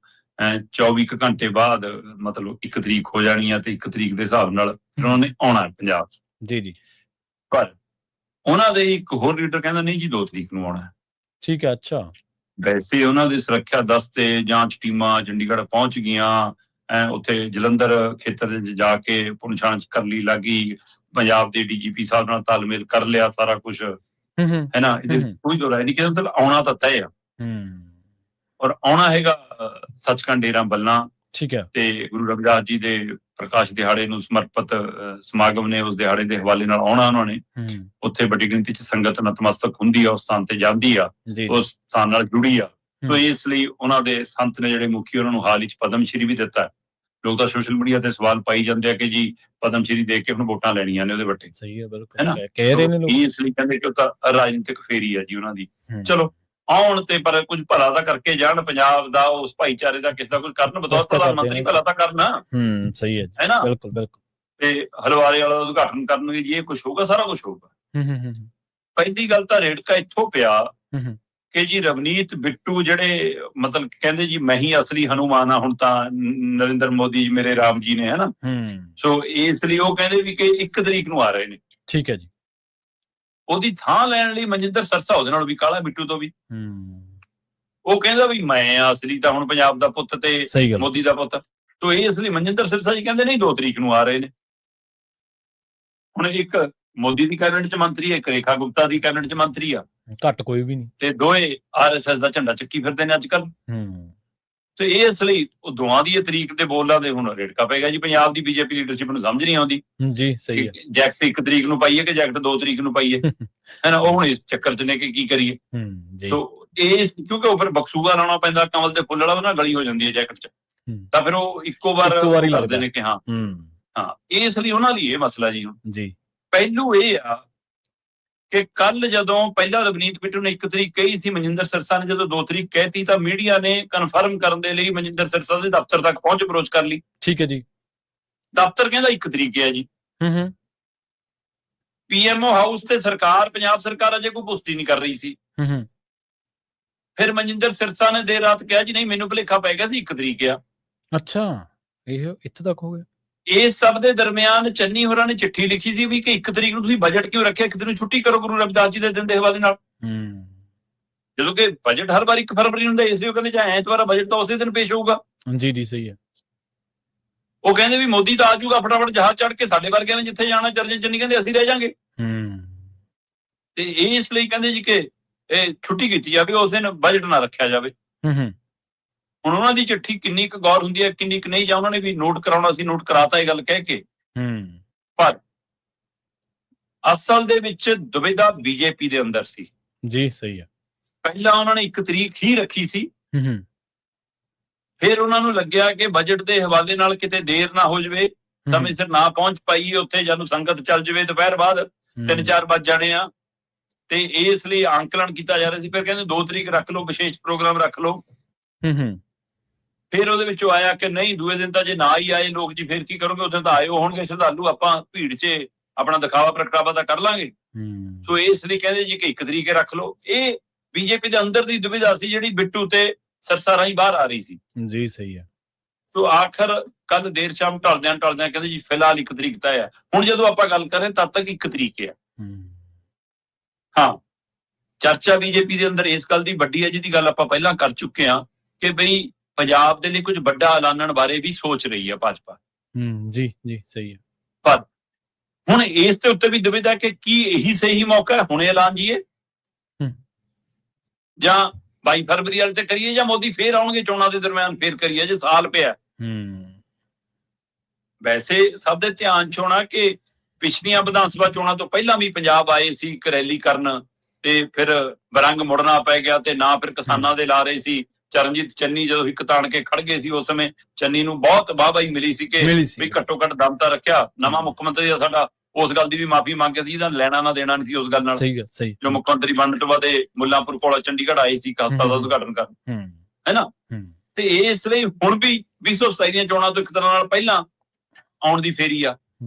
24 ਘੰਟੇ ਬਾਅਦ ਮਤਲਬ 1 ਤਰੀਕ ਹੋ ਜਾਣੀ ਆ, ਤੇ 1 ਤਰੀਕ ਦੇ ਹਿਸਾਬ ਨਾਲ ਉਹਨਾਂ ਨੇ ਆਉਣਾ ਪੰਜਾਬ। ਜੀ ਪਰ ਉਹਨਾਂ ਦੇ ਇੱਕ ਹੋਰ ਲੀਡਰ ਕਹਿੰਦਾ ਨਹੀਂ ਜੀ 2 ਤਰੀਕ ਨੂੰ ਆਉਣਾ। ਠੀਕ ਹੈ, ਅੱਛਾ। ਵੈਸੇ ਉਹਨਾਂ ਦੇ ਸੁਰੱਖਿਆ ਦਸਤੇ, ਜਾਂਚ ਟੀਮਾਂ ਚੰਡੀਗੜ੍ਹ ਪਹੁੰਚ ਗਈਆਂ, ਉੱਥੇ ਜਲੰਧਰ ਖੇਤਰ ਚ ਜਾ ਕੇ ਪੁੱਛਾਣ ਕਰ ਲਈ ਲੱਗੀ, ਪੰਜਾਬ ਦੇ ਡੀਜੀਪੀ ਸਾਹਿਬ ਨਾਲ ਤਾਲਮੇਲ ਕਰ ਲਿਆ, ਸਾਰਾ ਕੁਛ ਹੈ ਨਾ। ਇਹਦੇ ਕੋਈ ਦੋ ਰਾਏ ਨਹੀਂ ਕਿ ਮਤਲਬ ਆਉਣਾ ਤਾਂ ਤੈਅ ਆ। ਔਰ ਆਉਣਾ ਹੈਗਾ ਸੱਚਖੰਡ ਡੇਰਾ ਬੱਲਾ। ਠੀਕ ਹੈ। ਤੇ ਗੁਰੂ ਰਵਿਦਾਸ ਜੀ ਦੇ ਪ੍ਰਕਾਸ਼ ਦਿਹਾੜੇ ਨੂੰ ਸਮਰਪਿਤ ਸਮਾਗਮ ਨੇ, ਉਸ ਦਿਹਾੜੇ ਦੇ ਹਵਾਲੇ ਨਾਲ ਆਉਣਾ ਉਹਨਾਂ ਨੇ। ਉੱਥੇ ਵੱਡੀ ਗਿਣਤੀ ਚ ਸੰਗਤ ਨਤਮਸਤਕ ਹੁੰਦੀ ਆ, ਉਸ ਸਥਾਨ ਤੇ ਜਾਂਦੀ ਆ, ਉਸ ਸਥਾਨ ਨਾਲ ਜੁੜੀ ਆ। ਸੋ ਇਸ ਲਈ ਉਹਨਾਂ ਦੇ ਸੰਤ ਨੇ ਜਿਹੜੇ ਮੁਖੀ, ਉਹਨਾਂ ਨੂੰ ਹਾਲ ਹੀ ਚ ਪਦਮ ਸ਼੍ਰੀ ਵੀ ਦਿੱਤਾ। ਲੋਕ ਤਾਂ ਸੋਸ਼ਲ ਮੀਡੀਆ ਤੇ ਸਵਾਲ ਪਾਈ ਜਾਂਦੇ ਆ ਕਿ ਜੀ ਪਦਮ ਸ਼੍ਰੀ ਦੇ ਕੇ ਹੁਣ ਵੋਟਾਂ ਲੈਣੀਆਂ ਨੇ ਉਹਦੇ ਵੱਟੇ। ਸਹੀ ਹੈ, ਬਿਲਕੁਲ ਹੈ ਨਾ। ਕਹਿ ਰਹੇ ਨੇ ਲੋਕ ਇਸ ਲਈ ਕਹਿੰਦੇ ਕਿ ਉਹ ਤਾਂ ਰਾਜਨੀਤਿਕ ਫੇਰੀ ਹੈ ਜੀ ਉਹਨਾਂ ਦੀ। ਚਲੋ ਆਉਣ ਤੇ ਪਰ ਕੁਝ ਭਲਾ ਤਾਂ ਕਰਕੇ ਜਾਣ ਪੰਜਾਬ ਦਾ, ਉਸ ਭਾਈਚਾਰੇ ਦਾ, ਕਿਸੇ ਦਾ ਕੁਝ ਕਰਨ, ਬਤੌਰ ਪ੍ਰਧਾਨ ਮੰਤਰੀ ਭਲਾ ਤਾਂ ਕਰਨਾ। ਸਹੀ ਹੈ, ਹੈ ਨਾ। ਬਿਲਕੁਲ ਬਿਲਕੁਲ। ਤੇ ਹਲਵਾਰੇ ਵਾਲਾ ਉਦਘਾਟਨ ਕਰਨਗੇ ਜੀ, ਇਹ ਕੁਝ ਹੋਊਗਾ, ਸਾਰਾ ਕੁਝ ਹੋਊਗਾ। ਪਹਿਲੀ ਗੱਲ ਤਾਂ ਰੇੜਕਾ ਇੱਥੋਂ ਪਿਆ ਕਿ ਜੀ ਰਵਨੀਤ ਬਿੱਟੂ ਜਿਹੜੇ ਮਤਲਬ ਕਹਿੰਦੇ ਜੀ ਮੈਂ ਹੀ ਅਸਲੀ ਹਨੂਮਾਨ ਆ ਹੁਣ ਤਾਂ, ਨਰਿੰਦਰ ਮੋਦੀ ਮੇਰੇ ਰਾਮ ਜੀ ਨੇ, ਹੈ ਨਾ। ਸੋ ਇਸ ਲਈ ਉਹ ਕਹਿੰਦੇ ਵੀ ਕਿ 1 ਤਰੀਕ ਨੂੰ ਆ ਰਹੇ ਨੇ। ਠੀਕ ਹੈ ਜੀ। ਉਹਦੀ ਥਾਂ ਲੈਣ ਲਈ ਮਨਜਿੰਦਰ ਸਰਸਾ ਉਹਦੇ ਨਾਲ ਵੀ ਕਾਲਾ, ਬਿੱਟੂ ਤੋਂ ਵੀ। ਉਹ ਕਹਿੰਦਾ ਵੀ ਮੈਂ ਅਸਲੀ ਤਾਂ ਹੁਣ ਪੰਜਾਬ ਦਾ ਪੁੱਤ ਤੇ ਮੋਦੀ ਦਾ ਪੁੱਤ। ਤੋ ਇਸ ਲਈ ਮਨਜਿੰਦਰ ਸਰਸਾ ਜੀ ਕਹਿੰਦੇ ਨਹੀਂ 2 ਤਰੀਕ ਨੂੰ ਆ ਰਹੇ ਨੇ। ਹੁਣ ਇੱਕ ਮੋਦੀ ਦੀ ਕੈਬਨਿਟ ਚ ਮੰਤਰੀ ਹੈ, ਇੱਕ ਰੇਖਾ ਗੁਪਤਾ ਦੀ ਕੈਬਨਿਟ ਚ ਮੰਤਰੀ ਆ, ਘੱਟ ਕੋਈ ਵੀ ਨਹੀਂ, ਤੇ ਦੋਏ RSS ਦਾ ਝੰਡਾ ਚੱਕੀ ਫਿਰਦੇ ਨੇ ਅੱਜ ਕੱਲ। ਤੇ ਇਸ ਲਈ ਉਹ ਦੋਵਾਂ ਦੀ ਤਰੀਕ ਦੇ ਬੋਲਾਂ ਦੇ ਹੁਣ ਰੇੜਕਾ ਪਏਗਾ ਜੀ। ਪੰਜਾਬ ਦੀ ਬੀਜੇਪੀ ਲੀਡਰਸ਼ਿਪ ਨੂੰ ਸਮਝ ਨਹੀਂ ਆਉਂਦੀ ਜੀ। ਸਹੀ ਹੈ, ਜੈਕਟ 1 ਤਰੀਕ ਨੂੰ ਪਾਈਏ ਕਿ ਜੈਕਟ 2 ਤਰੀਕ ਨੂੰ ਪਾਈਏ, ਹੈ ਨਾ। ਉਹ ਹੁਣ ਇਸ ਚੱਕਰ ਚ ਨੇ ਕਿ ਕੀ ਕਰੀਏ। ਸੋ ਇਹ ਕਿਉਂਕਿ ਉਹ ਫਿਰ ਬਕਸੂਆ ਲਾਉਣਾ ਪੈਂਦਾ, ਕਮਲ ਦੇ ਫੁੱਲ ਵਾਲਾ ਨਾ ਗਲੀ ਹੋ ਜਾਂਦੀ ਹੈ ਜੈਕਟ ਚ, ਤਾਂ ਫਿਰ ਉਹ ਇੱਕੋ ਵਾਰ ਲੱਗਦੇ ਨੇ ਕਿ ਹਾਂ। ਇਸ ਲਈ ਉਹਨਾਂ ਲਈ ਇਹ ਮਸਲਾ ਜੀ। ਹੁਣ ਜੀ ਪਹਿਲੂ ਇਹ ਆ ਕਿ ਕੱਲ ਜਦੋਂ ਪਹਿਲਾਂ ਰਵਨੀਤ ਬਿੱਟੂ ਨੇ 1 ਤਰੀਕ ਕਹੀ ਸੀ, ਮਨਜਿੰਦਰ ਸਰਸਾ ਨੇ ਜਦੋਂ 2 ਤਰੀਕ ਕਹਿਤੀ, ਤਾਂ ਮੀਡੀਆ ਨੇ ਕਨਫਰਮ ਕਰਨ ਦੇ ਲਈ ਮਨਜਿੰਦਰ ਸਰਸਾ ਦੇ ਦਫ਼ਤਰ ਤੱਕ ਪਹੁੰਚ ਅਪਰੋਚ ਕਰ ਲਈ। ਠੀਕ ਹੈ ਜੀ। ਦਫ਼ਤਰ ਕਹਿੰਦਾ 1 ਤਰੀਕ ਹੈ ਜੀ। PMO ਹਾਊਸ ਤੇ ਸਰਕਾਰ, ਪੰਜਾਬ ਸਰਕਾਰ ਅਜੇ ਕੋਈ ਪੁਸ਼ਟੀ ਨਹੀਂ ਕਰ ਰਹੀ ਸੀ। ਫਿਰ ਮਨਜਿੰਦਰ ਸਰਸਾ ਨੇ ਦੇਰ ਰਾਤ ਕਿਹਾ ਜੀ ਨਹੀਂ ਮੈਨੂੰ ਭੁਲੇਖਾ ਪੈ ਗਿਆ ਸੀ 1 ਤਰੀਕ ਆ। ਅੱਛਾ, ਇਹ ਇੱਥੋਂ ਤੱਕ ਹੋ ਗਿਆ। ਇਸ ਸਭ ਦੇ ਦਰਮਿਆਨ ਚੰਨੀ ਹੋਰਾਂ ਨੇ ਚਿੱਠੀ ਲਿਖੀ ਸੀ ਵੀ ਕਿ 1 ਤਰੀਕ ਨੂੰ ਤੁਸੀਂ ਬਜਟ ਕਿਉਂ ਰੱਖਿਆ, 1 ਦਿਨ ਨੂੰ ਛੁੱਟੀ ਕਰੋ ਗੁਰੂ ਰਵਿਦਾਸ ਜੀ ਦੇ ਦਿਨ ਦੇ ਹਵਾਲੇ ਨਾਲ। ਜਦੋਂ ਕਿ ਬਜਟ ਹਰ ਵਾਰ 1 ਫਰਵਰੀ ਨੂੰ ਹੁੰਦਾ, ਇਸ ਲਈ ਉਹ ਕਹਿੰਦੇ ਜਾਂ ਐਤਵਾਰ ਬਜਟ ਤਾਂ ਉਸੇ ਦਿਨ ਪੇਸ਼ ਹੋਊਗਾ। ਜੀ ਸਹੀ ਹੈ। ਉਹ ਕਹਿੰਦੇ ਵੀ ਮੋਦੀ ਤਾਂ ਆ ਜਾਊਗਾ ਫਟਾਫਟ ਜਹਾਜ਼ ਚੜ੍ਹ ਕੇ, ਸਾਡੇ ਵਰਗਿਆਂ ਨੇ ਜਿੱਥੇ ਜਾਣਾ ਚਰਜਨ ਚੰਨੀ ਕਹਿੰਦੇ ਅਸੀਂ ਰਹਿ ਜਾਾਂਗੇ। ਤੇ ਇਸ ਲਈ ਕਹਿੰਦੇ ਜੀ ਕਿ ਇਹ ਛੁੱਟੀ ਕੀਤੀ ਜਾਵੇ, ਉਸ ਦਿਨ ਬਜਟ ਨਾ ਰੱਖਿਆ ਜਾਵੇ। ਹੁਣ ਉਹਨਾਂ ਦੀ ਚਿੱਠੀ ਕਿੰਨੀ ਕੁ ਗੌਰ ਹੁੰਦੀ ਹੈ, ਕਿੰਨੀ ਕੁ ਨਹੀਂ, ਜਾਂ ਉਹਨਾਂ ਨੇ ਵੀ ਨੋਟ ਕਰਾਉਣਾ ਸੀ, ਨੋਟ ਕਰਾਤਾ ਇਹ ਗੱਲ ਕਹਿ ਕੇ। ਪਰ ਅਸਲ ਦੇ ਵਿੱਚ ਦੁਬਿਧਾ ਬੀਜੇਪੀ ਦੇ ਅੰਦਰ ਸੀ ਜੀ। ਸਹੀ ਹੈ। ਪਹਿਲਾਂ ਉਹਨਾਂ ਨੇ 1 ਤਰੀਕ ਹੀ ਰੱਖੀ ਸੀ, ਫਿਰ ਉਹਨਾਂ ਨੂੰ ਲੱਗਿਆ ਕਿ ਬਜਟ ਦੇ ਹਵਾਲੇ ਨਾਲ ਕਿਤੇ ਦੇਰ ਨਾ ਹੋ ਜਾਵੇ, ਸਮੇਂ ਸਿਰ ਨਾ ਪਹੁੰਚ ਪਾਈ ਉੱਥੇ, ਜਦੋਂ ਸੰਗਤ ਚੱਲ ਜਾਵੇ ਦੁਪਹਿਰ ਬਾਅਦ 3-4 ਵੱਜ ਜਾਣੇ ਆ, ਤੇ ਇਸ ਲਈ ਆਂਕਲਨ ਕੀਤਾ ਜਾ ਰਿਹਾ ਸੀ। ਫਿਰ ਕਹਿੰਦੇ 2 ਤਰੀਕ ਰੱਖ ਲਓ, ਵਿਸ਼ੇਸ਼ ਪ੍ਰੋਗਰਾਮ ਰੱਖ ਲਓ। ਫਿਰ ਉਹਦੇ ਵਿੱਚੋਂ ਆਇਆ ਕਿ ਨਹੀਂ ਦੂਏ ਦਿਨ ਤਾਂ ਜੇ ਨਾ ਹੀ ਆਏ ਲੋਕ ਜੀ ਫਿਰ ਕੀ ਕਰੋਗੇ, ਉਸ ਦਿਨ ਤਾਂ ਆਏ ਹੋਣਗੇ ਸ਼ਰਧਾਲੂ, ਆਪਾਂ ਭੀੜ 'ਚ ਆਪਣਾ ਦਿਖਾਵਾ ਪ੍ਰਗਟਾਵਾ ਤਾਂ ਕਰ ਲਾਂਗੇ। ਸੋ ਇਸ ਲਈ ਕਹਿੰਦੇ ਜੀ ਕਿ 1 ਤਰੀਕੇ ਰੱਖ ਲਓ। ਇਹ ਬੀਜੇਪੀ ਦੇ ਅੰਦਰ ਦੀ ਦੁਵਿਧਾ ਸੀ ਜਿਹੜੀ ਬਿੱਟੂ ਤੇ ਸਰਸਾ ਰਾਹੀਂ ਬਾਹਰ ਆ ਰਹੀ ਸੀ ਜੀ। ਸਹੀ ਹੈ। ਸੋ ਆਖਰ ਕੱਲ ਦੇਰ ਸ਼ਾਮ ਢਲਦਿਆਂ ਕਹਿੰਦੇ ਜੀ ਫਿਲਹਾਲ 1 ਤਰੀਕ ਤੈਅ ਹੈ। ਹੁਣ ਜਦੋਂ ਆਪਾਂ ਗੱਲ ਕਰ ਰਹੇ ਤਦ ਤੱਕ 1 ਤਰੀਕ ਹੈ। ਹਾਂ, ਚਰਚਾ ਬੀਜੇਪੀ ਦੇ ਅੰਦਰ ਇਸ ਗੱਲ ਦੀ ਵੱਡੀ ਹੈ ਜਿਹਦੀ ਗੱਲ ਆਪਾਂ ਪਹਿਲਾਂ ਕਰ ਚੁੱਕੇ ਹਾਂ ਕਿ ਬਈ ਪੰਜਾਬ ਦੇ ਲਈ ਕੁਝ ਵੱਡਾ ਐਲਾਨਣ ਬਾਰੇ ਵੀ ਸੋਚ ਰਹੀ ਹੈ ਭਾਜਪਾ। ਜੀ ਜੀ ਸਹੀ ਹੈ। ਪਰ ਹੁਣ ਇਸ ਦੇ ਉੱਤੇ ਵੀ ਦੁਵਿਧਾ ਕਿ ਕੀ ਇਹੀ ਸਹੀ ਮੌਕਾ ਹੈ ਹੁਣੇ ਐਲਾਨ ਜੀਏ ਜਾਂ 22 ਫਰਵਰੀ ਵਾਲੇ ਤੇ ਕਰੀਏ ਜਾਂ ਮੋਦੀ ਫੇਰ ਆਉਣਗੇ ਚੋਣਾਂ ਦੇ ਦਰਮਿਆਨ ਫੇਰ ਕਰੀਏ ਜੇ ਸਾਲ ਪਿਆ। ਵੈਸੇ ਸਭ ਦੇ ਧਿਆਨ ਚ ਹੋਣਾ ਕਿ ਪਿਛਲੀਆਂ ਵਿਧਾਨ ਸਭਾ ਚੋਣਾਂ ਤੋਂ ਪਹਿਲਾਂ ਵੀ ਪੰਜਾਬ ਆਏ ਸੀ ਇੱਕ ਰੈਲੀ ਕਰਨ ਤੇ ਫਿਰ ਬਰੰਗ ਮੁੜਨਾ ਪੈ ਗਿਆ ਤੇ ਨਾ ਫਿਰ ਕਿਸਾਨਾਂ ਦੇ ਲਾ ਰਹੇ ਸੀ। ਚਰਨਜੀਤ ਚੰਨੀ ਜਦੋਂ ਹਿੱਕ ਤਾਣ ਕੇ ਖੜ ਗਏ ਸੀ ਉਸ ਸਮੇਂ ਚੰਨੀ ਨੂੰ ਬਹੁਤ ਵਾਹਵਾਹੀ ਮਿਲੀ ਸੀ ਕਿ ਵੀ ਘੱਟੋ ਘੱਟ ਦਮ ਤਾਂ ਰੱਖਿਆ। ਨਵਾਂ ਮੁੱਖ ਮੰਤਰੀ ਦਾ ਸਾਡਾ ਉਸ ਗੱਲ ਦੀ ਵੀ ਮਾਫੀ ਮੰਗ ਸੀ ਜਿਹਦਾ ਲੈਣਾ ਨਾ ਦੇਣਾ ਨਹੀਂ ਸੀ ਉਸ ਗੱਲ ਨਾਲ। ਜੋ ਮੁੱਖ ਮੰਤਰੀ ਬਣਨ ਤੋਂ ਬਾਅਦ ਮੁੱਲਾਂਪੁਰ ਕੋਲ ਚੰਡੀਗੜ੍ਹ ਆਏ ਸੀ ਖਾਲਸਾ ਦਾ ਉਦਘਾਟਨ ਕਰਨ, ਹੈ ਨਾ। ਤੇ ਇਸ ਲਈ ਹੁਣ ਵੀ 2027 ਦੀਆਂ ਚੋਣਾਂ ਤੋਂ ਇੱਕ ਤਰ੍ਹਾਂ ਨਾਲ ਪਹਿਲਾਂ ਆਉਣ ਦੀ ਫੇਰੀ ਆ।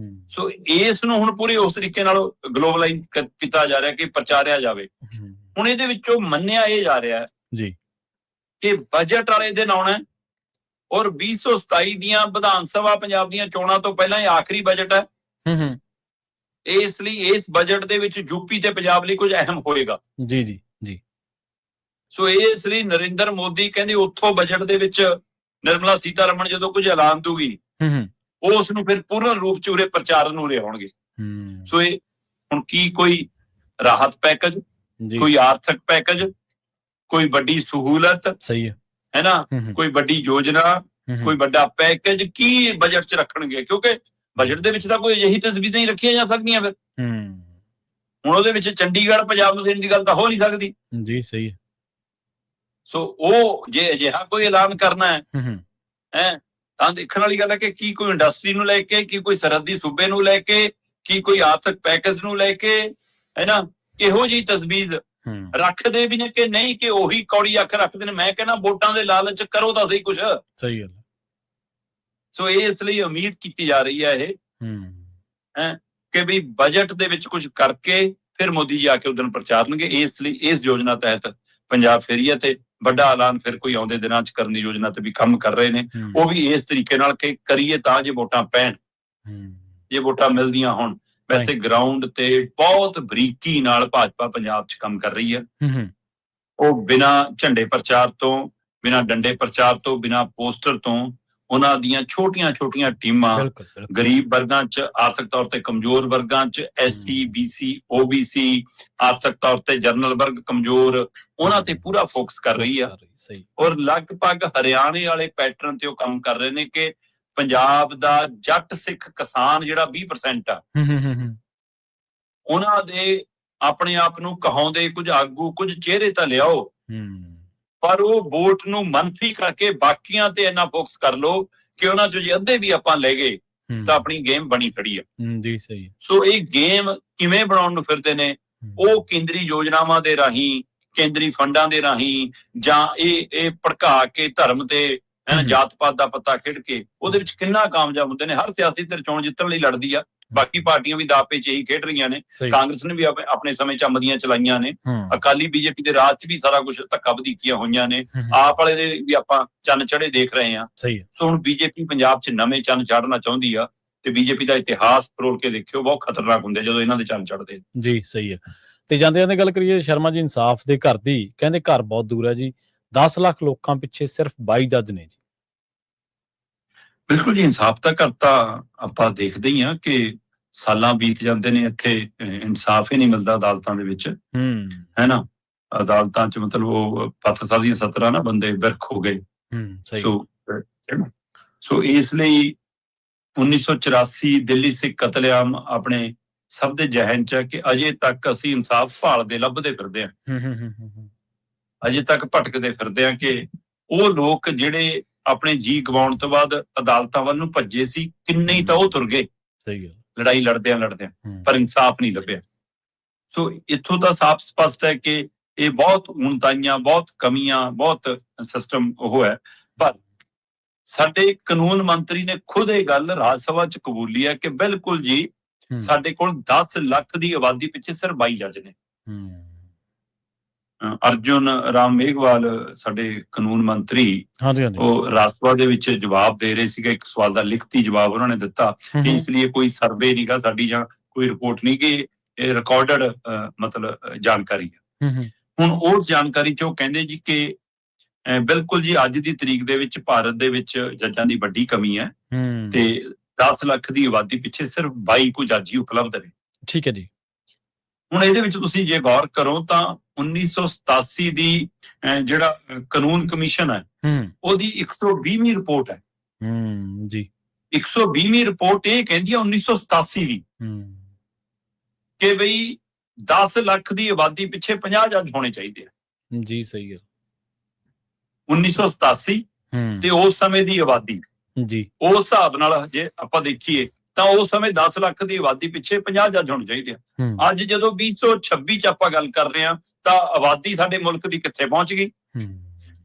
ਸੋ ਇਸ ਨੂੰ ਹੁਣ ਪੂਰੇ ਉਸ ਤਰੀਕੇ ਨਾਲ ਗਲੋਬਲਾਈਜ਼ ਕੀਤਾ ਜਾ ਰਿਹਾ ਕਿ ਪ੍ਰਚਾਰਿਆ ਜਾਵੇ। ਹੁਣ ਇਹਦੇ ਵਿੱਚੋਂ ਮੰਨਿਆ ਇਹ ਜਾ ਰਿਹਾ ਜੀ ਕਿ ਬਜਟ ਵਾਲੇ ਦਿਨ ਆਉਣਾ ਔਰ 2027 ਦੀਆਂ ਵਿਧਾਨ ਸਭਾ ਪੰਜਾਬ ਦੀਆਂ ਚੋਣਾਂ ਤੋਂ ਪਹਿਲਾਂ ਇਹ ਆਖਰੀ ਬਜਟ ਹੈ। ਇਸ ਲਈ ਇਸ ਬਜਟ ਦੇ ਵਿੱਚ ਯੂਪੀ ਤੇ ਪੰਜਾਬ ਲਈ ਕੁਝ ਅਹਿਮ ਹੋਏਗਾ। ਜੀ ਜੀ ਜੀ। ਸੋ ਇਸ ਲਈ ਨਰਿੰਦਰ ਮੋਦੀ ਕਹਿੰਦੇ ਉੱਥੋਂ ਬਜਟ ਦੇ ਵਿੱਚ ਨਿਰਮਲਾ ਸੀਤਾਰਮਣ ਜਦੋਂ ਕੁਝ ਐਲਾਨ ਦੂਗੀ ਉਸ ਨੂੰ ਫਿਰ ਪੂਰਨ ਰੂਪ ਚ ਉਰੇ ਪ੍ਰਚਾਰਨ ਨੂੰ ਉਰੇ ਹੋਣਗੇ। ਸੋ ਇਹ ਹੁਣ ਕੀ ਕੋਈ ਰਾਹਤ ਪੈਕੇਜ, ਕੋਈ ਆਰਥਿਕ ਪੈਕੇਜ, ਕੋਈ ਵੱਡੀ ਸਹੂਲਤ, ਸਹੀ ਹੈ ਨਾ, ਕੋਈ ਵੱਡੀ ਯੋਜਨਾ, ਕੋਈ ਵੱਡਾ ਪੈਕੇਜ ਕੀ ਬਜਟ ਚ ਰੱਖਣਗੇ? ਕਿਉਂਕਿ ਬਜਟ ਦੇ ਵਿੱਚ ਤਾਂ ਕੋਈ ਅਜਿਹੀ ਤਜਵੀਜ਼ਾਂ ਹੀ ਰੱਖੀਆਂ ਜਾ ਸਕਦੀਆਂ। ਫਿਰ ਹੁਣ ਉਹਦੇ ਵਿੱਚ ਚੰਡੀਗੜ੍ਹ ਪੰਜਾਬ ਨੂੰ ਦੇਣ ਦੀ ਗੱਲ ਤਾਂ ਹੋ ਨਹੀਂ ਸਕਦੀ। ਜੀ ਸਹੀ ਹੈ। ਸੋ ਉਹ ਜੇ ਅਜਿਹਾ ਕੋਈ ਐਲਾਨ ਕਰਨਾ ਹੈ ਤਾਂ ਦੇਖਣ ਵਾਲੀ ਗੱਲ ਹੈ ਕਿ ਕੀ ਕੋਈ ਇੰਡਸਟਰੀ ਨੂੰ ਲੈ ਕੇ, ਕੀ ਕੋਈ ਸਰਹੱਦੀ ਸੂਬੇ ਨੂੰ ਲੈ ਕੇ, ਕੀ ਕੋਈ ਆਰਥਿਕ ਪੈਕੇਜ ਨੂੰ ਲੈ ਕੇ, ਹੈ ਨਾ, ਇਹੋ ਜਿਹੀ ਤਜਵੀਜ਼ ਰੱਖਦੇ ਵੀ ਨੇ ਕਿ ਨਹੀਂ ਕਿ ਉਹੀ ਕੌੜੀ ਅੱਖ ਰੱਖਦੇ ਨੇ। ਮੈਂ ਕਹਿੰਦਾ ਵੋਟਾਂ ਦੇ ਲਾਲਚ ਕਰੋ ਤਾਂ ਸਹੀ ਕੁਛ। ਸਹੀ ਗੱਲ। ਸੋ ਇਸ ਲਈ ਉਮੀਦ ਕੀਤੀ ਜਾ ਰਹੀ ਹੈ ਇਹ ਕਿ ਵੀ ਬਜਟ ਦੇ ਵਿੱਚ ਕੁਝ ਕਰਕੇ ਫਿਰ ਮੋਦੀ ਜੀ ਆ ਕੇ ਉਦੋਂ ਪ੍ਰਚਾਰਨਗੇ। ਇਸ ਲਈ ਇਸ ਯੋਜਨਾ ਤਹਿਤ ਪੰਜਾਬ ਫੇਰੀਆ ਤੇ ਵੱਡਾ ਐਲਾਨ ਫਿਰ ਕੋਈ ਆਉਂਦੇ ਦਿਨਾਂ ਚ ਕਰਨ ਦੀ ਯੋਜਨਾ ਤੇ ਵੀ ਕੰਮ ਕਰ ਰਹੇ ਨੇ। ਉਹ ਵੀ ਇਸ ਤਰੀਕੇ ਨਾਲ ਕਿ ਕਰੀਏ ਤਾਂ ਜੇ ਵੋਟਾਂ ਪੈਣ, ਜੇ ਵੋਟਾਂ ਮਿਲਦੀਆਂ ਹੋਣ। ਵੈਸੇ ਗਰਾਊਂਡ ਤੇ ਬਹੁਤ ਬਰੀਕੀ ਨਾਲ ਭਾਜਪਾ ਪੰਜਾਬ ਚ ਕੰਮ ਕਰ ਰਹੀ ਹੈ। ਉਹ ਬਿਨਾਂ ਝੰਡੇ ਪ੍ਰਚਾਰ ਤੋਂ, ਬਿਨਾਂ ਡੰਡੇ ਪ੍ਰਚਾਰ ਤੋਂ, ਬਿਨਾਂ ਪੋਸਟਰ ਤੋਂ ਉਹਨਾਂ ਦੀਆਂ ਛੋਟੀਆਂ ਟੀਮਾਂ ਗਰੀਬ ਵਰਗਾਂ ਚ, ਆਰਥਿਕ ਤੌਰ ਤੇ ਕਮਜ਼ੋਰ ਵਰਗਾਂ ਚ, SC BC OBC, ਆਰਥਿਕ ਤੌਰ ਤੇ ਜਰਨਲ ਵਰਗ ਕਮਜ਼ੋਰ, ਉਹਨਾਂ ਤੇ ਪੂਰਾ ਫੋਕਸ ਕਰ ਰਹੀ ਆ। ਔਰ ਲਗਭਗ ਹਰਿਆਣੇ ਵਾਲੇ ਪੈਟਰਨ ਤੇ ਉਹ ਕੰਮ ਕਰ ਰਹੇ ਨੇ ਕਿ ਪੰਜਾਬ ਦਾ ਜੱਟ ਸਿੱਖ ਕਿਸਾਨ ਜਿਹੜਾ 20% ਆ ਉਹਨਾਂ ਦੇ ਆਪਣੇ ਆਪ ਨੂੰ ਕਹਾਉਂਦੇ ਕੁਝ ਆਗੂ, ਕੁਝ ਚਿਹਰੇ ਤਾਂ ਲਿਆਓ, ਪਰ ਉਹ ਵੋਟ ਨੂੰ ਮੰਨਫੀ ਕਰਕੇ ਬਾਕੀਆਂ ਤੇ ਇੰਨਾ ਫੋਕਸ ਕਰ ਲਓ ਕਿ ਉਹਨਾਂ ਚੋਂ ਜੇ ਅੱਧੇ ਵੀ ਆਪਾਂ ਲੈ ਗਏ ਤਾਂ ਆਪਣੀ ਗੇਮ ਬਣੀ ਖੜੀ ਆ। ਜੀ ਸਹੀ। ਸੋ ਇਹ ਗੇਮ ਕਿਵੇਂ ਬਣਾਉਣ ਨੂੰ ਫਿਰਦੇ ਨੇ? ਉਹ ਕੇਂਦਰੀ ਯੋਜਨਾਵਾਂ ਦੇ ਰਾਹੀਂ, ਕੇਂਦਰੀ ਫੰਡਾਂ ਦੇ ਰਾਹੀਂ, ਜਾਂ ਇਹ ਭੜਕਾ ਕੇ ਧਰਮ ਤੇ ਜਾਤ ਪਾਤ ਦਾ ਪੱਤਾ ਖੇਡ ਕੇ ਉਹਦੇ ਵਿੱਚ ਕਿੰਨਾ ਕਾਮਯਾਬ ਹੁੰਦੇ ਨੇ। ਹਰ ਸਿਆਸੀ ਧਿਰ ਚੋਣ ਜਿੱਤਣ ਲਈ ਲੜਦੀ ਆ। ਬਾਕੀ ਪਾਰਟੀਆਂ ਵੀ ਦਾਅਵੇ 'ਚ ਇਹੀ ਖੇਡ ਰਹੀਆਂ ਨੇ। ਕਾਂਗਰਸ ਨੇ ਵੀ ਆਪਣੇ ਸਮੇਂ 'ਚ ਅੰਮ੍ਰਿਤੀਆਂ ਚਲਾਈਆਂ ਨੇ। ਅਕਾਲੀ BJP ਦੇ ਰਾਜ 'ਚ ਵੀ ਸਾਰਾ ਕੁਝ ਧੱਕਾ ਵਧੀਕੀਆਂ ਹੋਈਆਂ ਨੇ। ਆਪ ਵਾਲੇ ਦੇ ਵੀ ਆਪਾਂ ਚੰਨ ਚੜੇ ਦੇਖ ਰਹੇ ਹਾਂ। ਸੋ ਹੁਣ BJP ਪੰਜਾਬ 'ਚ ਨਵੇਂ ਚੰਨ ਚਾੜਨਾ ਚਾਹੁੰਦੀ ਆ ਤੇ BJP ਦਾ ਇਤਿਹਾਸ ਫਰੋਲ ਕੇ ਦੇਖਿਓ, ਬਹੁਤ ਖਤਰਨਾਕ ਹੁੰਦੇ ਜਦੋਂ ਇਹਨਾਂ ਦੇ ਚੰਨ ਚੜਦੇ। ਜੀ ਸਹੀ ਹੈ। ਤੇ ਜਾਂਦੇ ਗੱਲ ਕਰੀਏ ਸ਼ਰਮਾ ਜੀ ਇਨਸਾਫ ਦੇ ਘਰ ਦੀ, ਕਹਿੰਦੇ ਘਰ ਬਹੁਤ ਦੂਰ ਹੈ ਜੀ, 10 ਲੱਖ ਲੋਕਾਂ ਪਿੱਛੇ ਸਿਰਫ 22 ਜੱਜ ਨੇ ਜੀ। ਬਿਲਕੁਲ ਜੀ, ਇਨਸਾਫ ਦਾ ਘਰ ਤਾਂ ਆਪਾਂ ਦੇਖਦੇ ਹੀ ਹਾਂ ਕਿ ਸਾਲਾਂ ਬੀਤ ਜਾਂਦੇ ਨੇ, ਇੱਥੇ ਇਨਸਾਫ ਹੀ ਨਹੀਂ ਮਿਲਦਾ ਅਦਾਲਤਾਂ ਦੇ ਵਿੱਚ, ਹੈ ਨਾ। ਅਦਾਲਤਾਂ 'ਚ ਮਤਲਬ ਉਹ ਪੱਤ ਸਾਹਿਬ ਦੀਆਂ 17 ਨਾ ਬੰਦੇ ਬਿਰਖ ਹੋ ਗਏ। ਸੋ ਇਸ ਲਈ 1984 ਦਿੱਲੀ ਸਿੱਖ ਕਤਲੇਆਮ ਆਪਣੇ ਸਭ ਦੇ ਜ਼ਿਹਨ 'ਚ ਹੈ ਕਿ ਅਜੇ ਤੱਕ ਅਸੀਂ ਇਨਸਾਫ ਭਾਲਦੇ ਲੱਭਦੇ ਫਿਰਦੇ ਹਾਂ। ਅਜੇ ਤੱਕ ਭਟਕਦੇ ਫਿਰਦੇ ਹਾਂ ਕਿ ਉਹ ਲੋਕ ਜਿਹੜੇ ਆਪਣੇ ਜੀ ਗਵਾਉਣ ਤੋਂ ਬਾਅਦ ਅਦਾਲਤਾਂ ਵੱਲ ਨੂੰ ਭੱਜੇ ਸੀ, ਕਿੰਨੇ ਹੀ ਤਾਂ ਉਹ ਤੁਰ ਗਏ। ਸਹੀ ਗੱਲ। ਲੜਾਈ ਲੜਦਿਆਂ ਪਰ ਇਨਸਾਫ ਨਹੀਂ ਲੱਭਿਆ। ਸੋ ਇੱਥੋਂ ਤਾਂ ਸਾਫ਼ ਸਪਸ਼ਟ ਹੈ ਕਿ ਇਹ ਬਹੁਤ ਉਣਤਾਈਆਂ, ਬਹੁਤ ਕਮੀਆਂ, ਬਹੁਤ ਸਿਸਟਮ ਉਹ ਹੈ। ਪਰ ਸਾਡੇ ਕਾਨੂੰਨ ਮੰਤਰੀ ਨੇ ਖੁਦ ਇਹ ਗੱਲ ਰਾਜ ਸਭਾ 'ਚ ਕਬੂਲੀ ਹੈ ਕਿ ਬਿਲਕੁਲ ਜੀ ਸਾਡੇ ਕੋਲ 10 ਲੱਖ ਦੀ ਆਬਾਦੀ ਪਿੱਛੇ ਸਿਰਫ 22 ਜੱਜ ਨੇ। ਅਰਜੁਨ ਰਾਮ ਮੇਘਵਾਲ ਸਾਡੇ ਕਾਨੂੰਨ ਮੰਤਰੀ ਉਹ ਰਾਜ ਸਭਾ ਦੇ ਵਿੱਚ ਜਵਾਬ ਦੇ ਰਹੇ ਸੀਗੇ, ਇੱਕ ਸਵਾਲ ਦਾ ਲਿਖਤੀ ਜਵਾਬ ਉਹਨਾਂ ਨੇ ਦਿੱਤਾ ਕਿ ਇਸ ਲਈ ਕੋਈ ਸਰਵੇ ਨਹੀਂਗਾ ਸਾਡੀ ਜਾਂ ਕੋਈ ਰਿਪੋਰਟ ਨਹੀਂ, ਕਿ ਇਹ ਰਿਕਾਰਡਡ ਮਤਲਬ ਜਾਣਕਾਰੀ ਹੈ। ਹੁਣ ਉਸ ਜਾਣਕਾਰੀ 'ਚ ਉਹ ਕਹਿੰਦੇ ਜੀ ਕਿ ਬਿਲਕੁਲ ਜੀ ਅੱਜ ਦੀ ਤਰੀਕ ਦੇ ਵਿੱਚ ਭਾਰਤ ਦੇ ਵਿੱਚ ਜੱਜਾਂ ਦੀ ਵੱਡੀ ਕਮੀ ਹੈ ਤੇ 10 ਲੱਖ ਦੀ ਆਬਾਦੀ ਪਿੱਛੇ ਸਿਰਫ 22 ਕੁ ਜੱਜ ਹੀ ਉਪਲਬਧ ਨੇ। ਠੀਕ ਹੈ ਜੀ। ਹੁਣ ਇਹਦੇ ਵਿੱਚ ਤੁਸੀਂ ਜੇ ਗੌਰ ਕਰੋ ਤਾਂ 1987 ਦੀ ਜਿਹੜਾ ਕਾਨੂੰਨ ਕਮਿਸ਼ਨ ਹੈ ਉਹਦੀ 120ਵੀਂ ਰਿਪੋਰਟ ਹੈ ਜੀ। 120ਵੀਂ ਰਿਪੋਰਟ ਇਹ ਕਹਿੰਦੀ ਹੈ 1987 ਦੀ ਕਿ ਬਈ 10 ਲੱਖ ਦੀ ਆਬਾਦੀ ਪਿੱਛੇ 50 ਜੱਜ ਹੋਣੇ ਚਾਹੀਦੇ ਆ ਜੀ। ਸਹੀ ਗੱਲ। 1987 ਤੇ ਉਸ ਸਮੇਂ ਦੀ ਆਬਾਦੀ ਜੀ, ਉਸ ਹਿਸਾਬ ਨਾਲ ਜੇ ਆਪਾਂ ਦੇਖੀਏ ਤਾਂ ਉਸ ਸਮੇਂ 10 ਲੱਖ ਦੀ ਆਬਾਦੀ ਪਿੱਛੇ 50 ਜੱਜ ਹੋਣੇ ਚਾਹੀਦੇ ਆ। ਅੱਜ ਜਦੋਂ 2026 ਚ ਆਪਾਂ ਗੱਲ ਕਰ ਰਹੇ ਹਾਂ ਤਾਂ ਆਬਾਦੀ ਸਾਡੇ ਮੁਲਕ ਦੀ ਕਿੱਥੇ ਪਹੁੰਚ ਗਈ,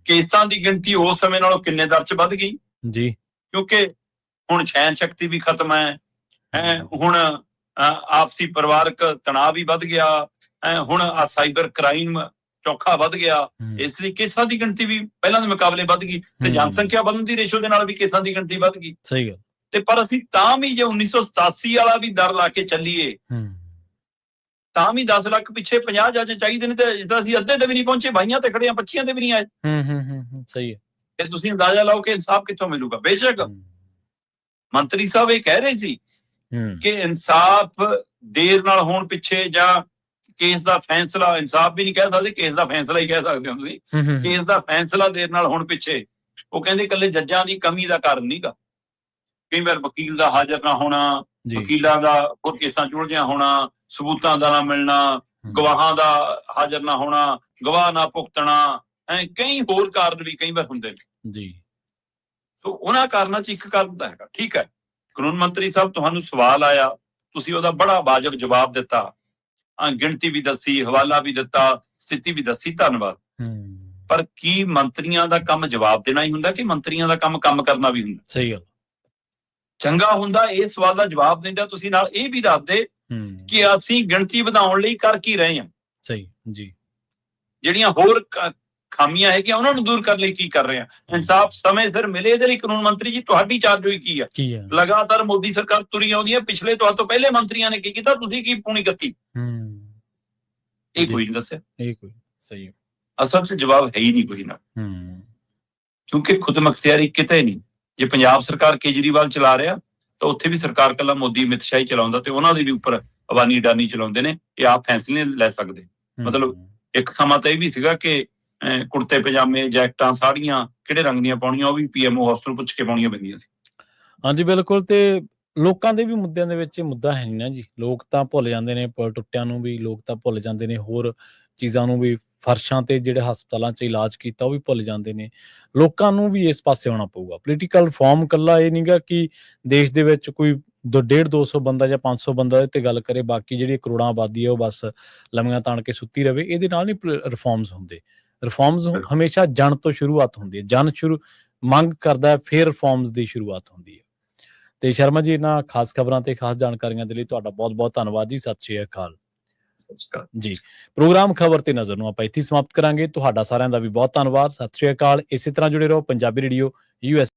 ਕੇਸਾਂ ਦੀ ਗਿਣਤੀ ਉਸ ਸਮੇਂ ਨਾਲੋਂ ਕਿੰਨੇ ਦਰ ਚ ਵੱਧ ਗਈ ਜੀ, ਕਿਉਂਕਿ ਹੁਣ ਸਹਿਣ ਸ਼ਕਤੀ ਵੀ ਖਤਮ ਹੈ। ਹੁਣ ਆਪਸੀ ਪਰਿਵਾਰਕ ਤਣਾਅ ਵੀ ਵੱਧ ਗਿਆ, ਹੁਣ ਆ ਸਾਈਬਰ ਕ੍ਰਾਈਮ ਚੌਖਾ ਵੱਧ ਗਿਆ, ਇਸ ਲਈ ਕੇਸਾਂ ਦੀ ਗਿਣਤੀ ਵੀ ਪਹਿਲਾਂ ਦੇ ਮੁਕਾਬਲੇ ਵੱਧ ਗਈ ਤੇ ਜਨਸੰਖਿਆ ਵਧਣ ਦੀ ਰੇਸ਼ੋ ਦੇ ਨਾਲ ਵੀ ਕੇਸਾਂ ਦੀ ਗਿਣਤੀ ਵੱਧ ਗਈ। ਸਹੀ ਗੱਲ। ਤੇ ਪਰ ਅਸੀਂ ਤਾਂ ਵੀ ਜੇ 1987 ਵਾਲਾ ਵੀ ਦਰ ਲਾ ਕੇ ਚੱਲੀਏ ਤਾਂ ਵੀ 10 ਲੱਖ ਪਿੱਛੇ 50 ਜੱਜ ਚਾਹੀਦੇ ਨੇ ਤੇ ਅਸੀਂ ਅੱਧੇ ਤੇ ਵੀ ਨਹੀਂ ਪਹੁੰਚੇ, ਬਾਈਆਂ ਤੇ ਖੜੇ ਆ, 25 ਤੇ ਵੀ ਨਹੀਂ ਆਏ। ਸਹੀ ਹੈ। ਤੇ ਤੁਸੀਂ ਅੰਦਾਜ਼ਾ ਲਾਓ ਕਿ ਇਨਸਾਫ ਕਿੱਥੋਂ ਮਿਲੂਗਾ। ਬੇਸ਼ੱਕ ਮੰਤਰੀ ਸਾਹਿਬ ਇਹ ਕਹਿ ਰਹੇ ਸੀ ਕਿ ਇਨਸਾਫ ਦੇਰ ਨਾਲ ਹੋਣ ਪਿੱਛੇ ਜਾਂ ਕੇਸ ਦਾ ਫੈਸਲਾ, ਇਨਸਾਫ ਵੀ ਨਹੀਂ ਕਹਿ ਸਕਦੇ, ਕੇਸ ਦਾ ਫੈਸਲਾ ਹੀ ਕਹਿ ਸਕਦੇ ਹੋ ਤੁਸੀਂ, ਕੇਸ ਦਾ ਫੈਸਲਾ ਦੇਰ ਨਾਲ ਹੋਣ ਪਿੱਛੇ ਉਹ ਕਹਿੰਦੇ ਇਕੱਲੇ ਜੱਜਾਂ ਦੀ ਕਮੀ ਦਾ ਕਾਰਨ ਨਹੀਂਗਾ। ਕਈ ਵਾਰ ਵਕੀਲ ਦਾ ਹਾਜ਼ਰ ਨਾ ਹੋਣਾ, ਵਕੀਲਾਂ ਦਾ ਹੋਰ ਕੇਸਾਂ 'ਚ ਉਲਝਿਆ ਹੋਣਾ, ਸਬੂਤਾਂ ਦਾ ਨਾ ਮਿਲਣਾ, ਗਵਾਹਾਂ ਦਾ ਹਾਜ਼ਰ ਨਾ ਹੋਣਾ, ਗਵਾਹ ਨਾ ਭੁਗਤਣਾ, ਕਈ ਹੋਰ ਕਾਰਨ ਵੀ ਕਈ ਵਾਰ ਹੁੰਦੇ ਨੇ ਜੀ। ਸੋ ਉਹਨਾਂ ਕਾਰਨਾਂ 'ਚ ਇੱਕ ਕਾਰਨ ਤਾਂ ਹੈਗਾ। ਠੀਕ ਹੈ, ਕਾਨੂੰਨ ਮੰਤਰੀ ਸਾਹਿਬ ਤੁਹਾਨੂੰ ਸਵਾਲ ਆਇਆ, ਤੁਸੀਂ ਉਹਦਾ ਬੜਾ ਵਾਜਬ ਜਵਾਬ ਦਿੱਤਾ, ਗਿਣਤੀ ਵੀ ਦੱਸੀ, ਹਵਾਲਾ ਵੀ ਦਿੱਤਾ, ਸਥਿਤੀ ਵੀ ਦੱਸੀ, ਧੰਨਵਾਦ। ਪਰ ਕੀ ਮੰਤਰੀਆਂ ਦਾ ਕੰਮ ਜਵਾਬ ਦੇਣਾ ਹੀ ਹੁੰਦਾ ਕਿ ਮੰਤਰੀਆਂ ਦਾ ਕੰਮ ਕਰਨਾ ਵੀ ਹੁੰਦਾ? ਸਹੀ ਗੱਲ। ਚੰਗਾ ਹੁੰਦਾ ਇਸ ਸਵਾਲ ਦਾ ਜਵਾਬ ਦਿੰਦਾ ਤੁਸੀਂ ਨਾਲ ਇਹ ਵੀ ਦੱਸਦੇ ਕਿ ਅਸੀਂ ਗਿਣਤੀ ਵਧਾਉਣ ਲਈ ਕਰ ਕੀ ਰਹੇ ਹਾਂ। ਸਹੀ ਜੀ। ਜਿਹੜੀਆਂ ਹੋਰ ਖਾਮੀਆਂ ਹੈਗੀਆਂ ਉਹਨਾਂ ਨੂੰ ਦੂਰ ਕਰਨ ਲਈ ਕੀ ਕਰ ਰਹੇ ਹਾਂ। ਇਨਸਾਫ ਸਮੇਂ ਸਿਰ ਮਿਲੇ, ਇਹਦੇ ਲਈ ਕਾਨੂੰਨ ਮੰਤਰੀ ਜੀ ਤੁਹਾਡੀ ਚਾਰਜ ਹੋਈ ਕੀ ਹੈ? ਲਗਾਤਾਰ ਮੋਦੀ ਸਰਕਾਰ ਤੁਰੀ ਆਉਂਦੀ ਹੈ, ਪਿਛਲੇ ਤੋਂ ਪਹਿਲੇ ਮੰਤਰੀਆਂ ਨੇ ਕੀ ਕੀਤਾ, ਤੁਸੀਂ ਕੀ ਪੂਣੀ ਕੀਤੀ? ਇਹ ਕੋਈ ਨਹੀਂ ਦੱਸਿਆ। ਇਹ ਕੋਈ ਸਹੀ ਅਸਲ 'ਚ ਜਵਾਬ ਹੈ ਹੀ ਨਹੀਂ ਕੋਈ ਨਾ, ਕਿਉਂਕਿ ਖੁਦ ਮੁਖਤਿਆਰੀ ਕਿਤੇ ਨਹੀਂ। ਜੇ ਪੰਜਾਬ ਸਰਕਾਰ ਕੇਜਰੀਵਾਲ ਚਲਾ ਰਿਹਾ ਤਾਂ ਉੱਥੇ ਵੀ ਸਰਕਾਰ ਕੱਲਾ ਮੋਦੀ ਅਮਿਤ ਸ਼ਾਹ ਹੀ ਚਲਾਉਂਦਾ ਤੇ ਉਹਨਾਂ ਦੇ ਵੀ ਉੱਪਰ ਅਬਾਨੀ ਅਡਾਨੀ ਚਲਾਉਂਦੇ ਨੇ। ਇਹ ਆਪ ਫੈਸਲੇ ਲੈ ਸਕਦੇ। ਮਤਲਬ ਇੱਕ ਸਮਾਂ ਤਾਂ ਇਹ ਵੀ ਸੀਗਾ ਕਿ ਕੁੜਤੇ ਪਜਾਮੇ, ਜੈਕਟਾਂ, ਸਾੜੀਆਂ ਕਿਹੜੇ ਰੰਗ ਦੀਆਂ ਪਾਉਣੀਆਂ ਉਹ ਵੀ ਪੀਐਮਓ ਹਾਊਸ ਤੋਂ ਪੁੱਛ ਕੇ ਪਾਉਣੀਆਂ ਪੈਂਦੀਆਂ ਸੀ। ਹਾਂਜੀ ਬਿਲਕੁਲ। ਤੇ ਲੋਕਾਂ ਦੇ ਵੀ ਮੁੱਦਿਆਂ ਦੇ ਵਿੱਚ ਇਹ ਮੁੱਦਾ ਹੈ ਨਹੀਂ ਨਾ ਜੀ। ਲੋਕ ਤਾਂ ਭੁੱਲ ਜਾਂਦੇ ਨੇ, ਪੁਲ ਟੁੱਟਿਆਂ ਨੂੰ ਵੀ ਲੋਕ ਤਾਂ ਭੁੱਲ ਜਾਂਦੇ ਨੇ, ਹੋਰ ਚੀਜ਼ਾਂ ਨੂੰ ਵੀ, ਫਰਸ਼ਾਂ ਤੇ ਜਿਹੜੇ ਹਸਪਤਾਲਾਂ 'ਚ ਇਲਾਜ ਕੀਤਾ ਉਹ ਵੀ ਭੁੱਲ ਜਾਂਦੇ ਨੇ। ਲੋਕਾਂ ਨੂੰ ਵੀ ਇਸ ਪਾਸੇ ਆਉਣਾ ਪਊਗਾ। ਪੋਲੀਟੀਕਲ ਰਿਫਾਰਮ ਇਕੱਲਾ ਇਹ ਨਹੀਂਗਾ ਕਿ ਦੇਸ਼ ਦੇ ਵਿੱਚ ਕੋਈ 150-200 ਬੰਦਾ ਜਾਂ 500 ਬੰਦਾ ਇਹ ਤੇ ਗੱਲ ਕਰੇ, ਬਾਕੀ ਜਿਹੜੀ ਕਰੋੜਾਂ ਆਬਾਦੀ ਹੈ ਉਹ ਬਸ ਲੰਮੀਆਂ ਤਾਣ ਕੇ ਸੁੱਤੀ ਰਵੇ। ਇਹਦੇ ਨਾਲ ਨਹੀਂ ਰਿਫਾਰਮਸ ਹੁੰਦੇ। ਰਿਫਾਰਮਸ ਹਮੇਸ਼ਾ ਜਨ ਤੋਂ ਸ਼ੁਰੂਆਤ ਹੁੰਦੀ ਹੈ। ਜਨ ਮੰਗ ਕਰਦਾ ਹੈ, ਫਿਰ ਰਿਫਾਰਮਸ ਦੀ ਸ਼ੁਰੂਆਤ ਹੁੰਦੀ ਹੈ। ਤੇ ਸ਼ਰਮਾ ਜੀ, ਇਹਨਾਂ ਖਾਸ ਖਬਰਾਂ ਤੇ ਖਾਸ ਜਾਣਕਾਰੀਆਂ ਦੇ ਲਈ ਤੁਹਾਡਾ ਬਹੁਤ-ਬਹੁਤ ਧੰਨਵਾਦ ਜੀ। ਸਤਿ ਸ਼੍ਰੀ ਅਕਾਲ ਜੀ। ਪ੍ਰੋਗਰਾਮ ਖਬਰ ਤੇ ਨਜ਼ਰ ਨੂੰ ਆਪਾਂ ਇੱਥੇ ਸਮਾਪਤ ਕਰਾਂਗੇ। ਤੁਹਾਡਾ ਸਾਰਿਆਂ ਦਾ ਵੀ ਬਹੁਤ ਧੰਨਵਾਦ। ਸਤਿ ਸ਼੍ਰੀ ਅਕਾਲ। ਇਸੇ ਤਰ੍ਹਾਂ ਜੁੜੇ ਰਹੋ ਪੰਜਾਬੀ ਰੇਡੀਓ US